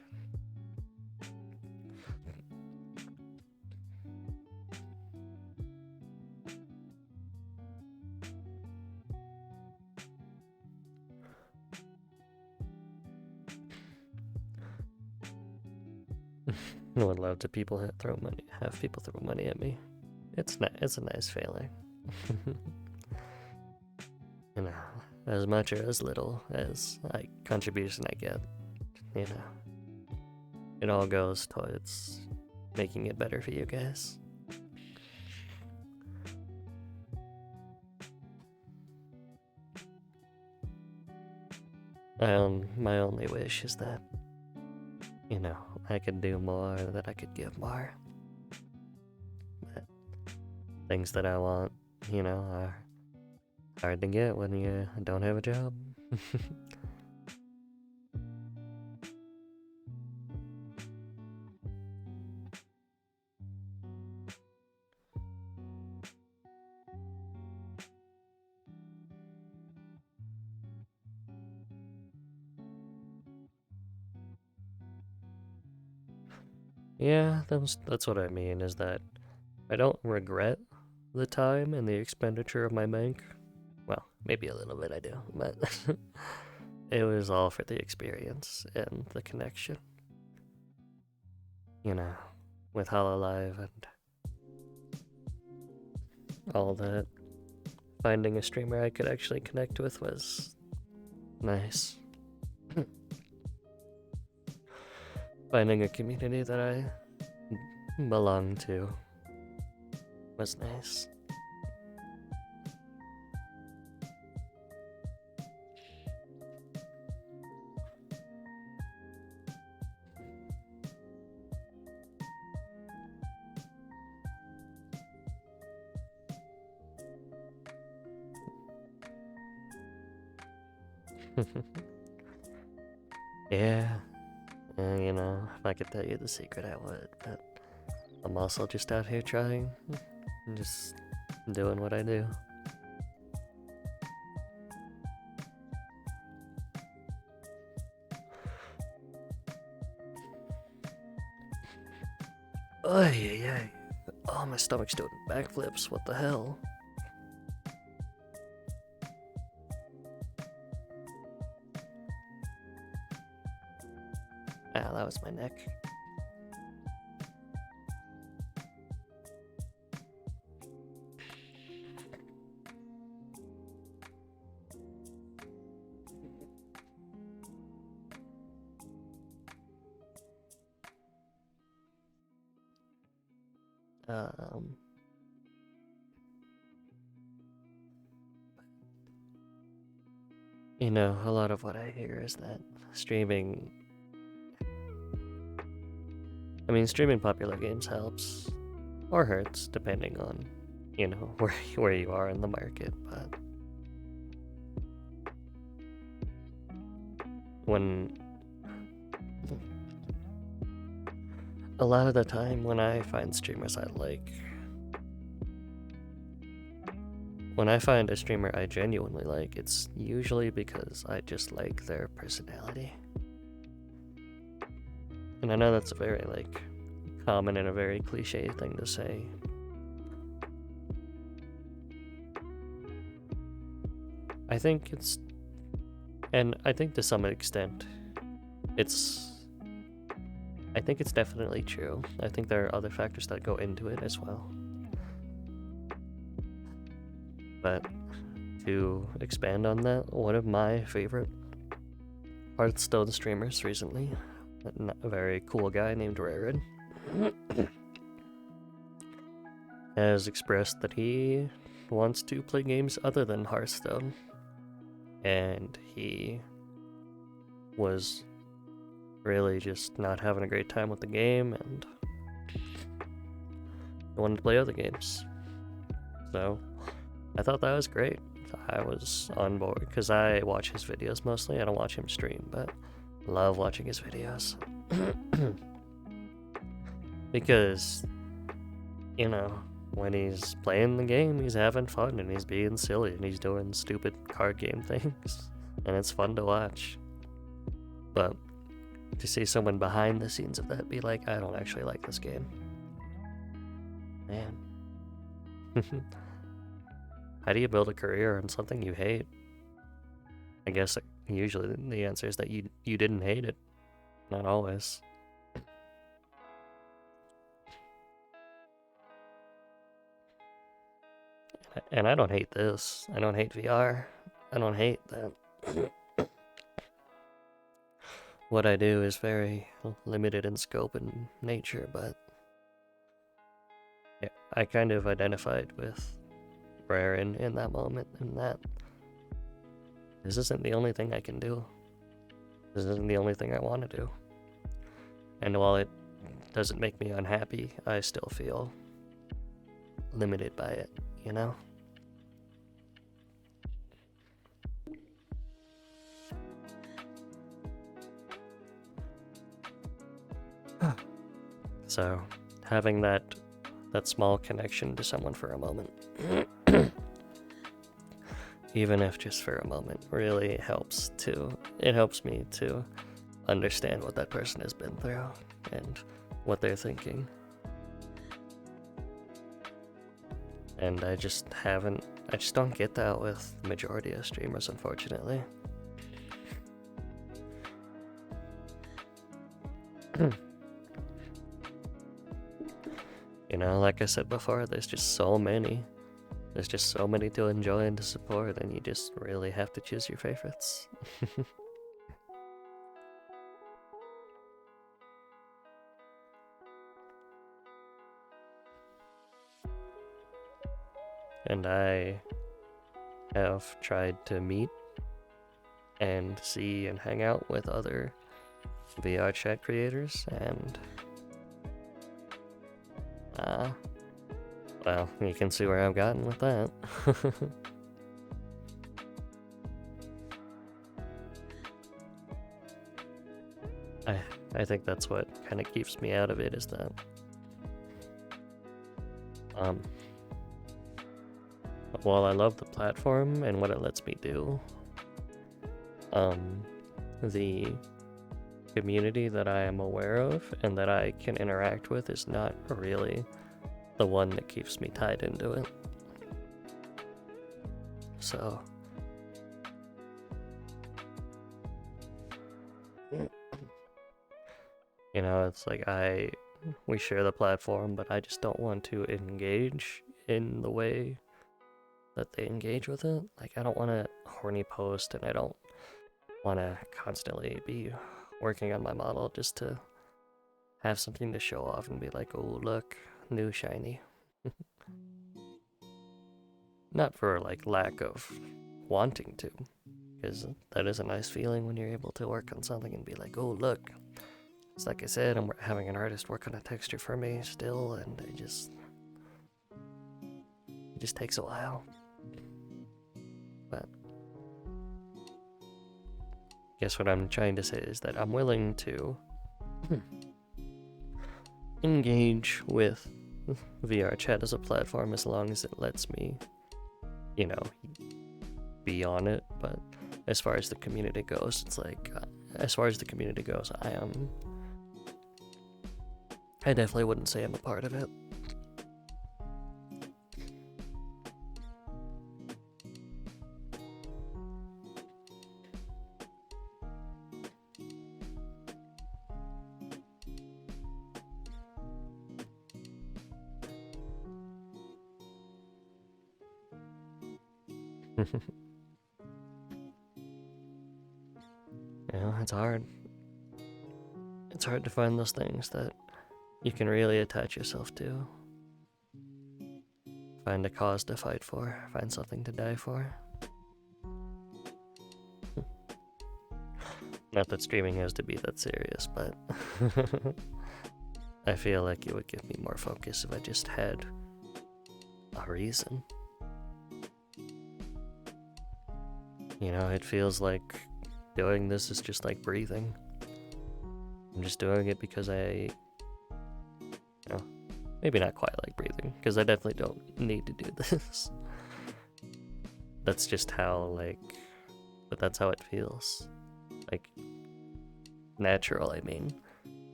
B: I would love to have people throw money at me. It's a nice feeling. You know, as much or as little as contribution I get, you know, it all goes towards making it better for you guys. My only wish is that, you know, I could do more, that I could give more. But things that I want, you know, are hard to get when you don't have a job. Yeah, that's what I mean, is that I don't regret the time and the expenditure of my bank. Well, maybe a little bit I do, but it was all for the experience and the connection. You know, with Hololive and all that. Finding a streamer I could actually connect with was nice. Finding a community that I belong to was nice. Yeah, you know, if I could tell you the secret, I would, but I'm also just out here trying, just doing what I do. Ay, ay, ay. Oh, my stomach's doing backflips, what the hell? Ah, that was my neck. Um, you know, a lot of what I hear is that streaming. I mean, streaming popular games helps, or hurts, depending on, you know, where you are in the market. But when a lot of the time when I find streamers I like, when I find a streamer I genuinely like, it's usually because I just like their personality. And I know that's a very, like, common and a very cliche thing to say. I think it's, and I think to some extent, I think it's definitely true. I think there are other factors that go into it as well. But to expand on that, one of my favorite Hearthstone streamers recently, a very cool guy named Rarid, has expressed that he wants to play games other than Hearthstone. And he was really just not having a great time with the game and wanted to play other games. So I thought that was great. I was on board because I watch his videos mostly. I don't watch him stream, but love watching his videos. Because, you know, when he's playing the game, he's having fun and he's being silly and he's doing stupid card game things. And it's fun to watch. But to see someone behind the scenes of that be like, I don't actually like this game. Man. How do you build a career on something you hate? I guess usually the answer is that you didn't hate it. Not always. And I don't hate this. I don't hate VR. I don't hate that. What I do is very limited in scope and nature, but yeah, I kind of identified with Raren in that moment, and that this isn't the only thing I can do. This isn't the only thing I want to do. And while it doesn't make me unhappy, I still feel limited by it, you know? So, having that small connection to someone for a moment, even if just for a moment, really helps me to understand what that person has been through and what they're thinking. And I just don't get that with the majority of streamers, unfortunately. You know, like I said before, there's just so many. There's just so many to enjoy and to support, and you just really have to choose your favorites. And I have tried to meet and see and hang out with other VR chat creators, and well, you can see where I've gotten with that. I think that's what kind of keeps me out of it, is that while I love the platform and what it lets me do, the community that I am aware of and that I can interact with is not really the one that keeps me tied into it. So you know, it's like we share the platform, but I just don't want to engage in the way that they engage with it. Like, I don't want to horny post, and I don't want to constantly be working on my model just to have something to show off and be like, oh, look, new shiny. Not for, like, lack of wanting to, because that is a nice feeling when you're able to work on something and be like, oh, look. It's like I said, I'm having an artist work on a texture for me still, and it just takes a while. But I guess what I'm trying to say is that I'm willing to engage with VR chat as a platform as long as it lets me, you know, be on it. But as far as the community goes, it's like, I definitely wouldn't say I'm a part of it. You know, it's hard. It's hard to find those things that you can really attach yourself to. Find a cause to fight for. Find something to die for. Not that streaming has to be that serious, but I feel like it would give me more focus if I just had a reason. You know, it feels like doing this is just like breathing. I'm just doing it because maybe not quite like breathing, because I definitely don't need to do this. That's just how, but that's how it feels. Like, natural, I mean.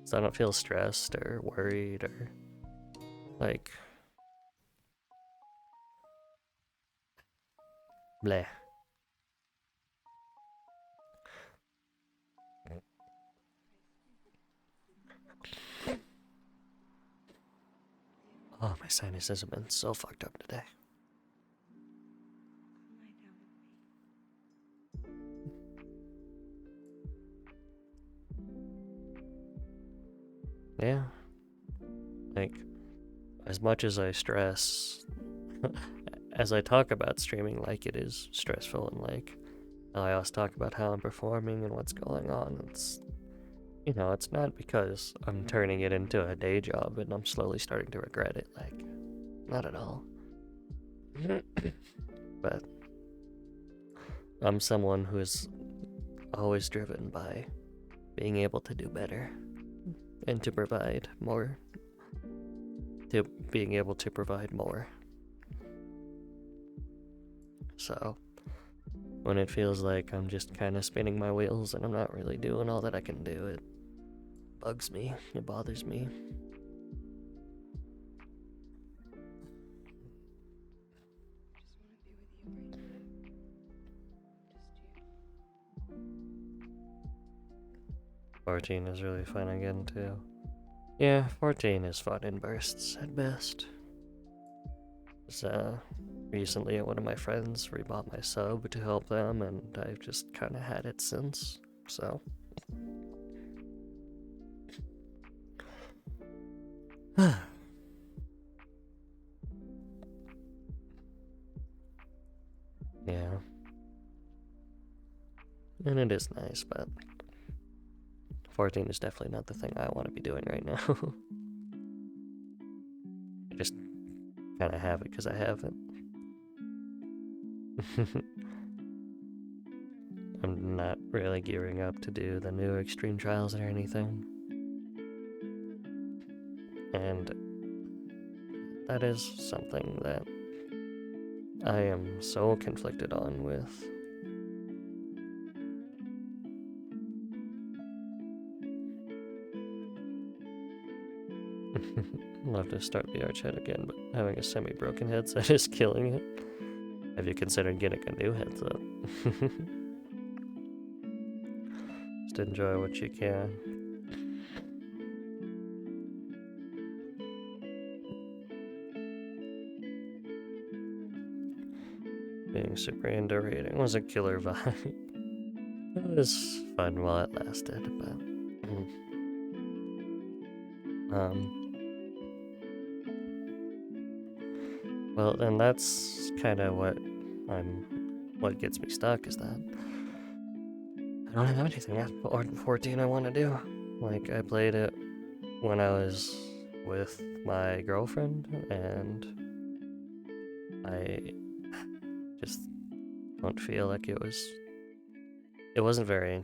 B: So I don't feel stressed or worried or, bleh. Oh, my sinuses have been so fucked up today. Yeah. As much as I stress, as I talk about streaming like it is stressful and I always talk about how I'm performing and what's going on. It's, you know, it's not because I'm turning it into a day job and I'm slowly starting to regret it. Like, not at all. But I'm someone who is always driven by being able to do better and to provide more. To being able to provide more. So, when it feels like I'm just kind of spinning my wheels and I'm not really doing all that I can do, it bugs me, it bothers me.
C: Just want to be with you right now. Just you.
B: 14 is really fun again, too. Yeah, 14 is fun in bursts at best. Recently, one of my friends rebought my sub to help them, and I've just kind of had it since, so. Yeah. And it is nice, but 14 is definitely not the thing I want to be doing right now. I just kind of have it because I have it. I'm not really gearing up to do the new Extreme Trials or anything. And that is something that I am so conflicted on with. Love to start VR chat again, but having a semi-broken headset is killing it. Have you considered getting a new headset? Just enjoy what you can. Being super underrated. It was a killer vibe. It was fun while it lasted, but well, and that's kind of what gets me stuck is that I don't have anything after 14 I want to do. Like, I played it when I was with my girlfriend, and I just don't feel like it wasn't very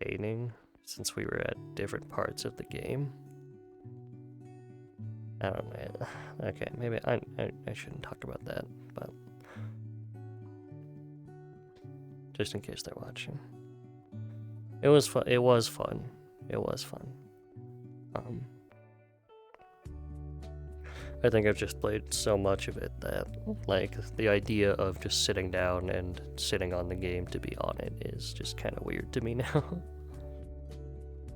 B: entertaining since we were at different parts of the game. I don't know. Okay, maybe I shouldn't talk about that, but just in case they're watching. It was fun. It was fun. I think I've just played so much of it that, like, the idea of just sitting down and sitting on the game to be on it is just kind of weird to me now.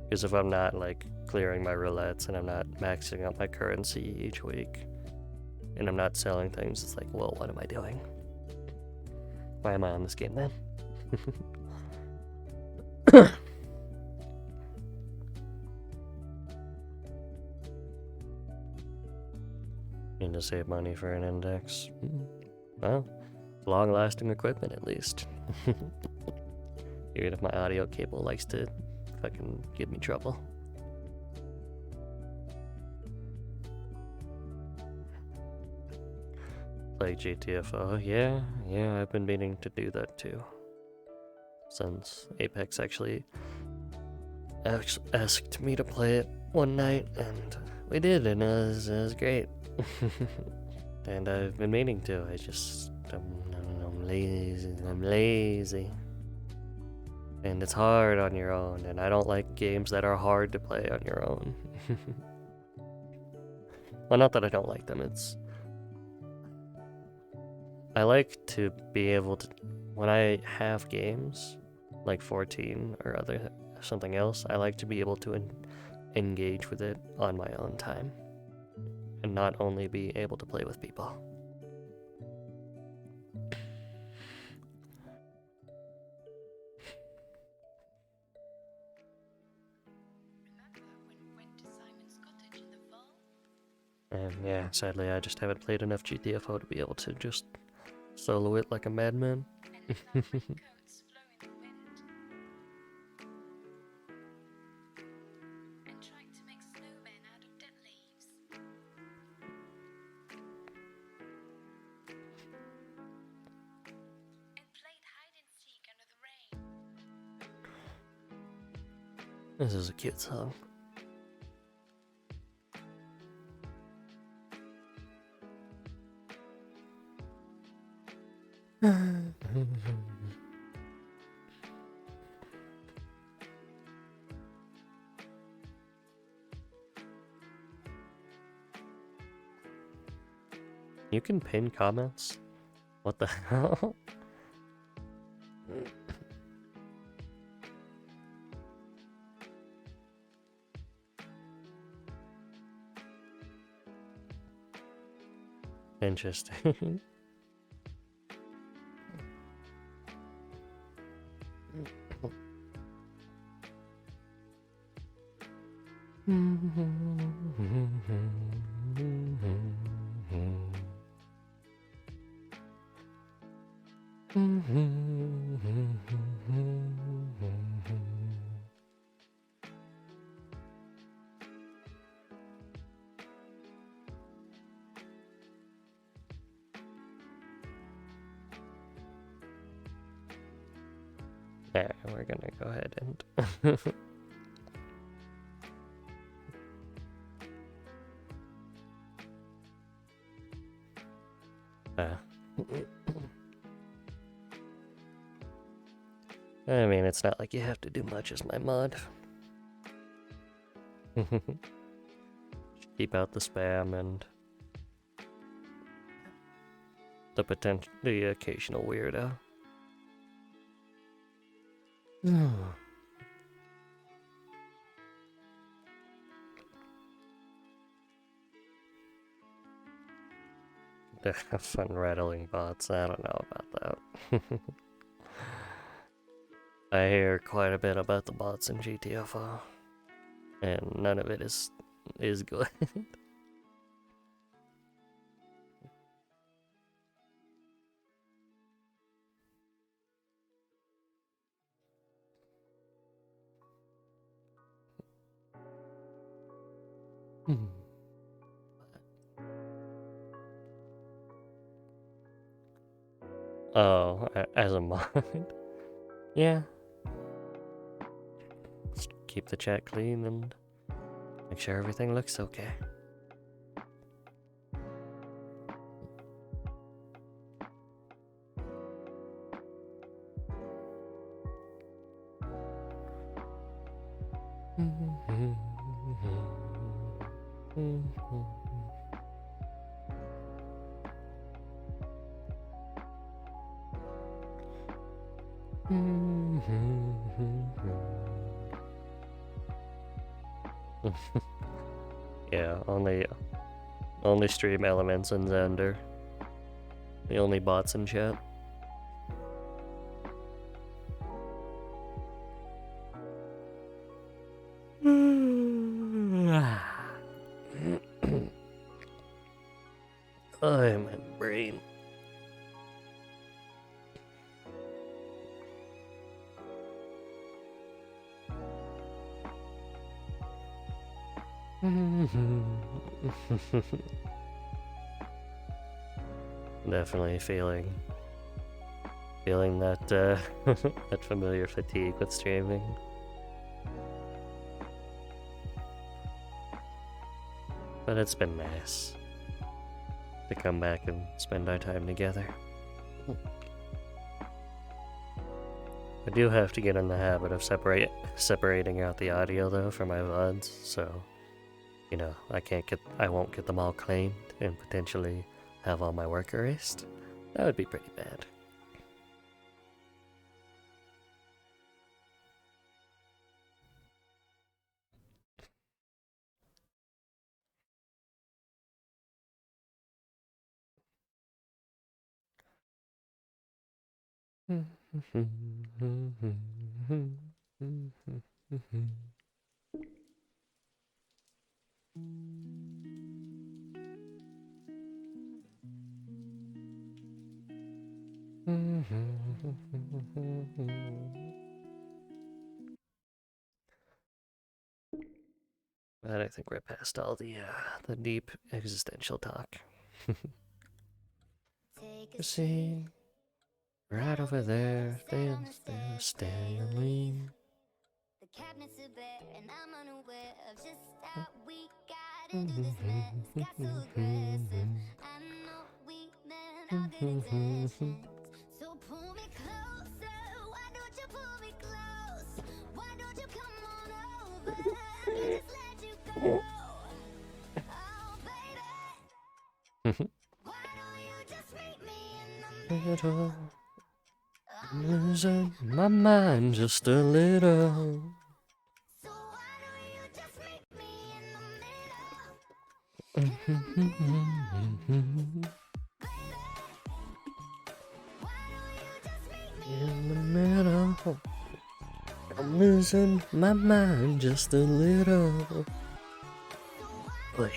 B: Because if I'm not, like, clearing my roulettes and I'm not maxing out my currency each week, and I'm not selling things, it's like, well, what am I doing? Why am I on this game then? Need to save money for an index. Well, long-lasting equipment at least. Even if my audio cable likes to fucking give me trouble. Play GTFO. Yeah, I've been meaning to do that too. Since Apex actually asked me to play it one night, and we did, and it was great. And I've been meaning to. I'm lazy. And it's hard on your own, and I don't like games that are hard to play on your own. Well, not that I don't like them, I like to be able to, when I have games, like 14 or something else, I like to be able to engage with it on my own time. And not only be able to play with people. And yeah, sadly I just haven't played enough GTFO to be able to just solo it like a madman.
C: raincoats blow in the wind. And trying to make snowmen out of dead leaves. And played hide and seek under the rain.
B: This is a cute song. You can pin comments? What the hell? Interesting. Yeah, we're gonna go ahead and I mean, it's not like you have to do much as my mod. Keep out the spam and the occasional weirdo. Fun rattling bots. I don't know about that. I hear quite a bit about the bots in GTFO, and none of it is good. Oh, as a mod? Yeah. Just keep the chat clean and make sure everything looks okay. Yeah, only stream Elements and Xander. The only bots in chat. Oh, my brain. Definitely feeling that that familiar fatigue with streaming. But it's been nice to come back and spend our time together. I do have to get in the habit of separating out the audio though for my VODs, so you know, I won't get them all claimed and potentially have all my work erased. That would be pretty bad. But I think we're past all the deep existential talk. See, right over there, Stanley.
D: The cabinets are bare and I'm unaware of just how we got into this mess. Got so aggressive. I know we meant all good intentions. So pull me closer. Why don't you pull me close? Why don't you come on over? I can just let you go. Oh baby. Why don't you just meet me in the middle?
B: I'm losing my mind just a little.
D: So why don't you just meet me in the middle?
B: In the middle, I'm losing my mind just a little. Boy.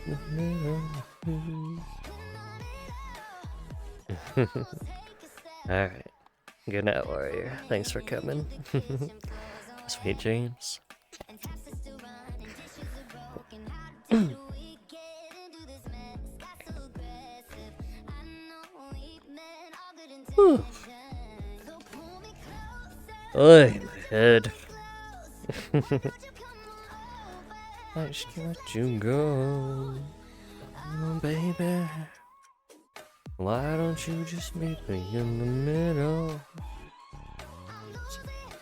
B: In the middle. Alright. Good night, Warrior. Thanks for coming. Sweet dreams. Oi, my head. I just let you go. Oh, baby. Why don't you just meet me in the middle?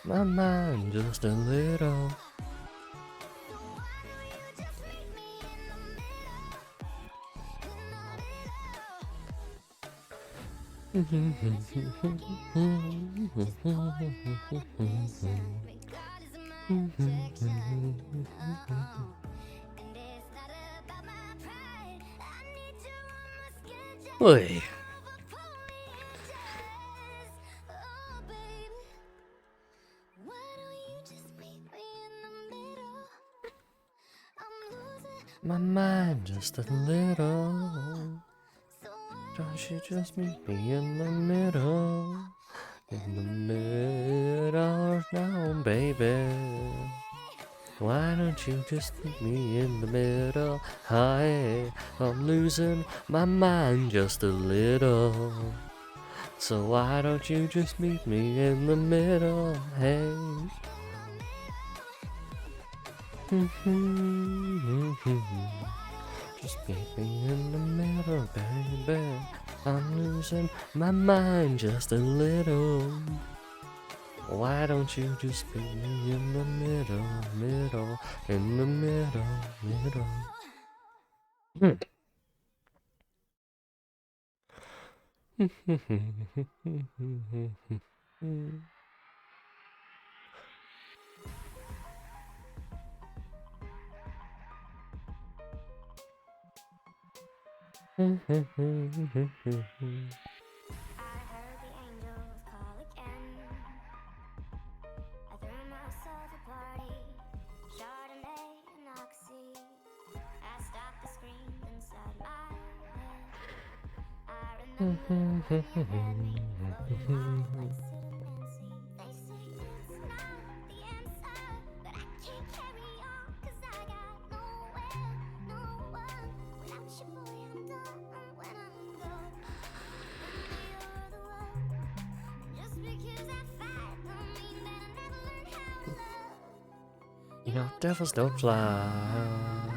B: My mind just a little. Oi. My mind just a little. Don't you just meet me in the middle? In the middle now, baby. Why don't you just meet me in the middle? Hi, I'm losing my mind just a little. So why don't you just meet me in the middle? Hey. Just meet me in the middle, baby. I'm losing my mind just a little. Why don't you just meet me in the middle, in the middle.
D: I heard the angels call again. I threw myself a party, Chardonnay and Oxy. I stopped the scream inside my head. I remember when you had me broken heart like Sid and Nancy. They say it's not the answer, but I can't carry on 'cause I got nowhere, no one. Without you, boy, I'm done when I'm gone. And you're the one. Just because I fight don't mean that I never learn how to love.
B: You know, devils don't fly.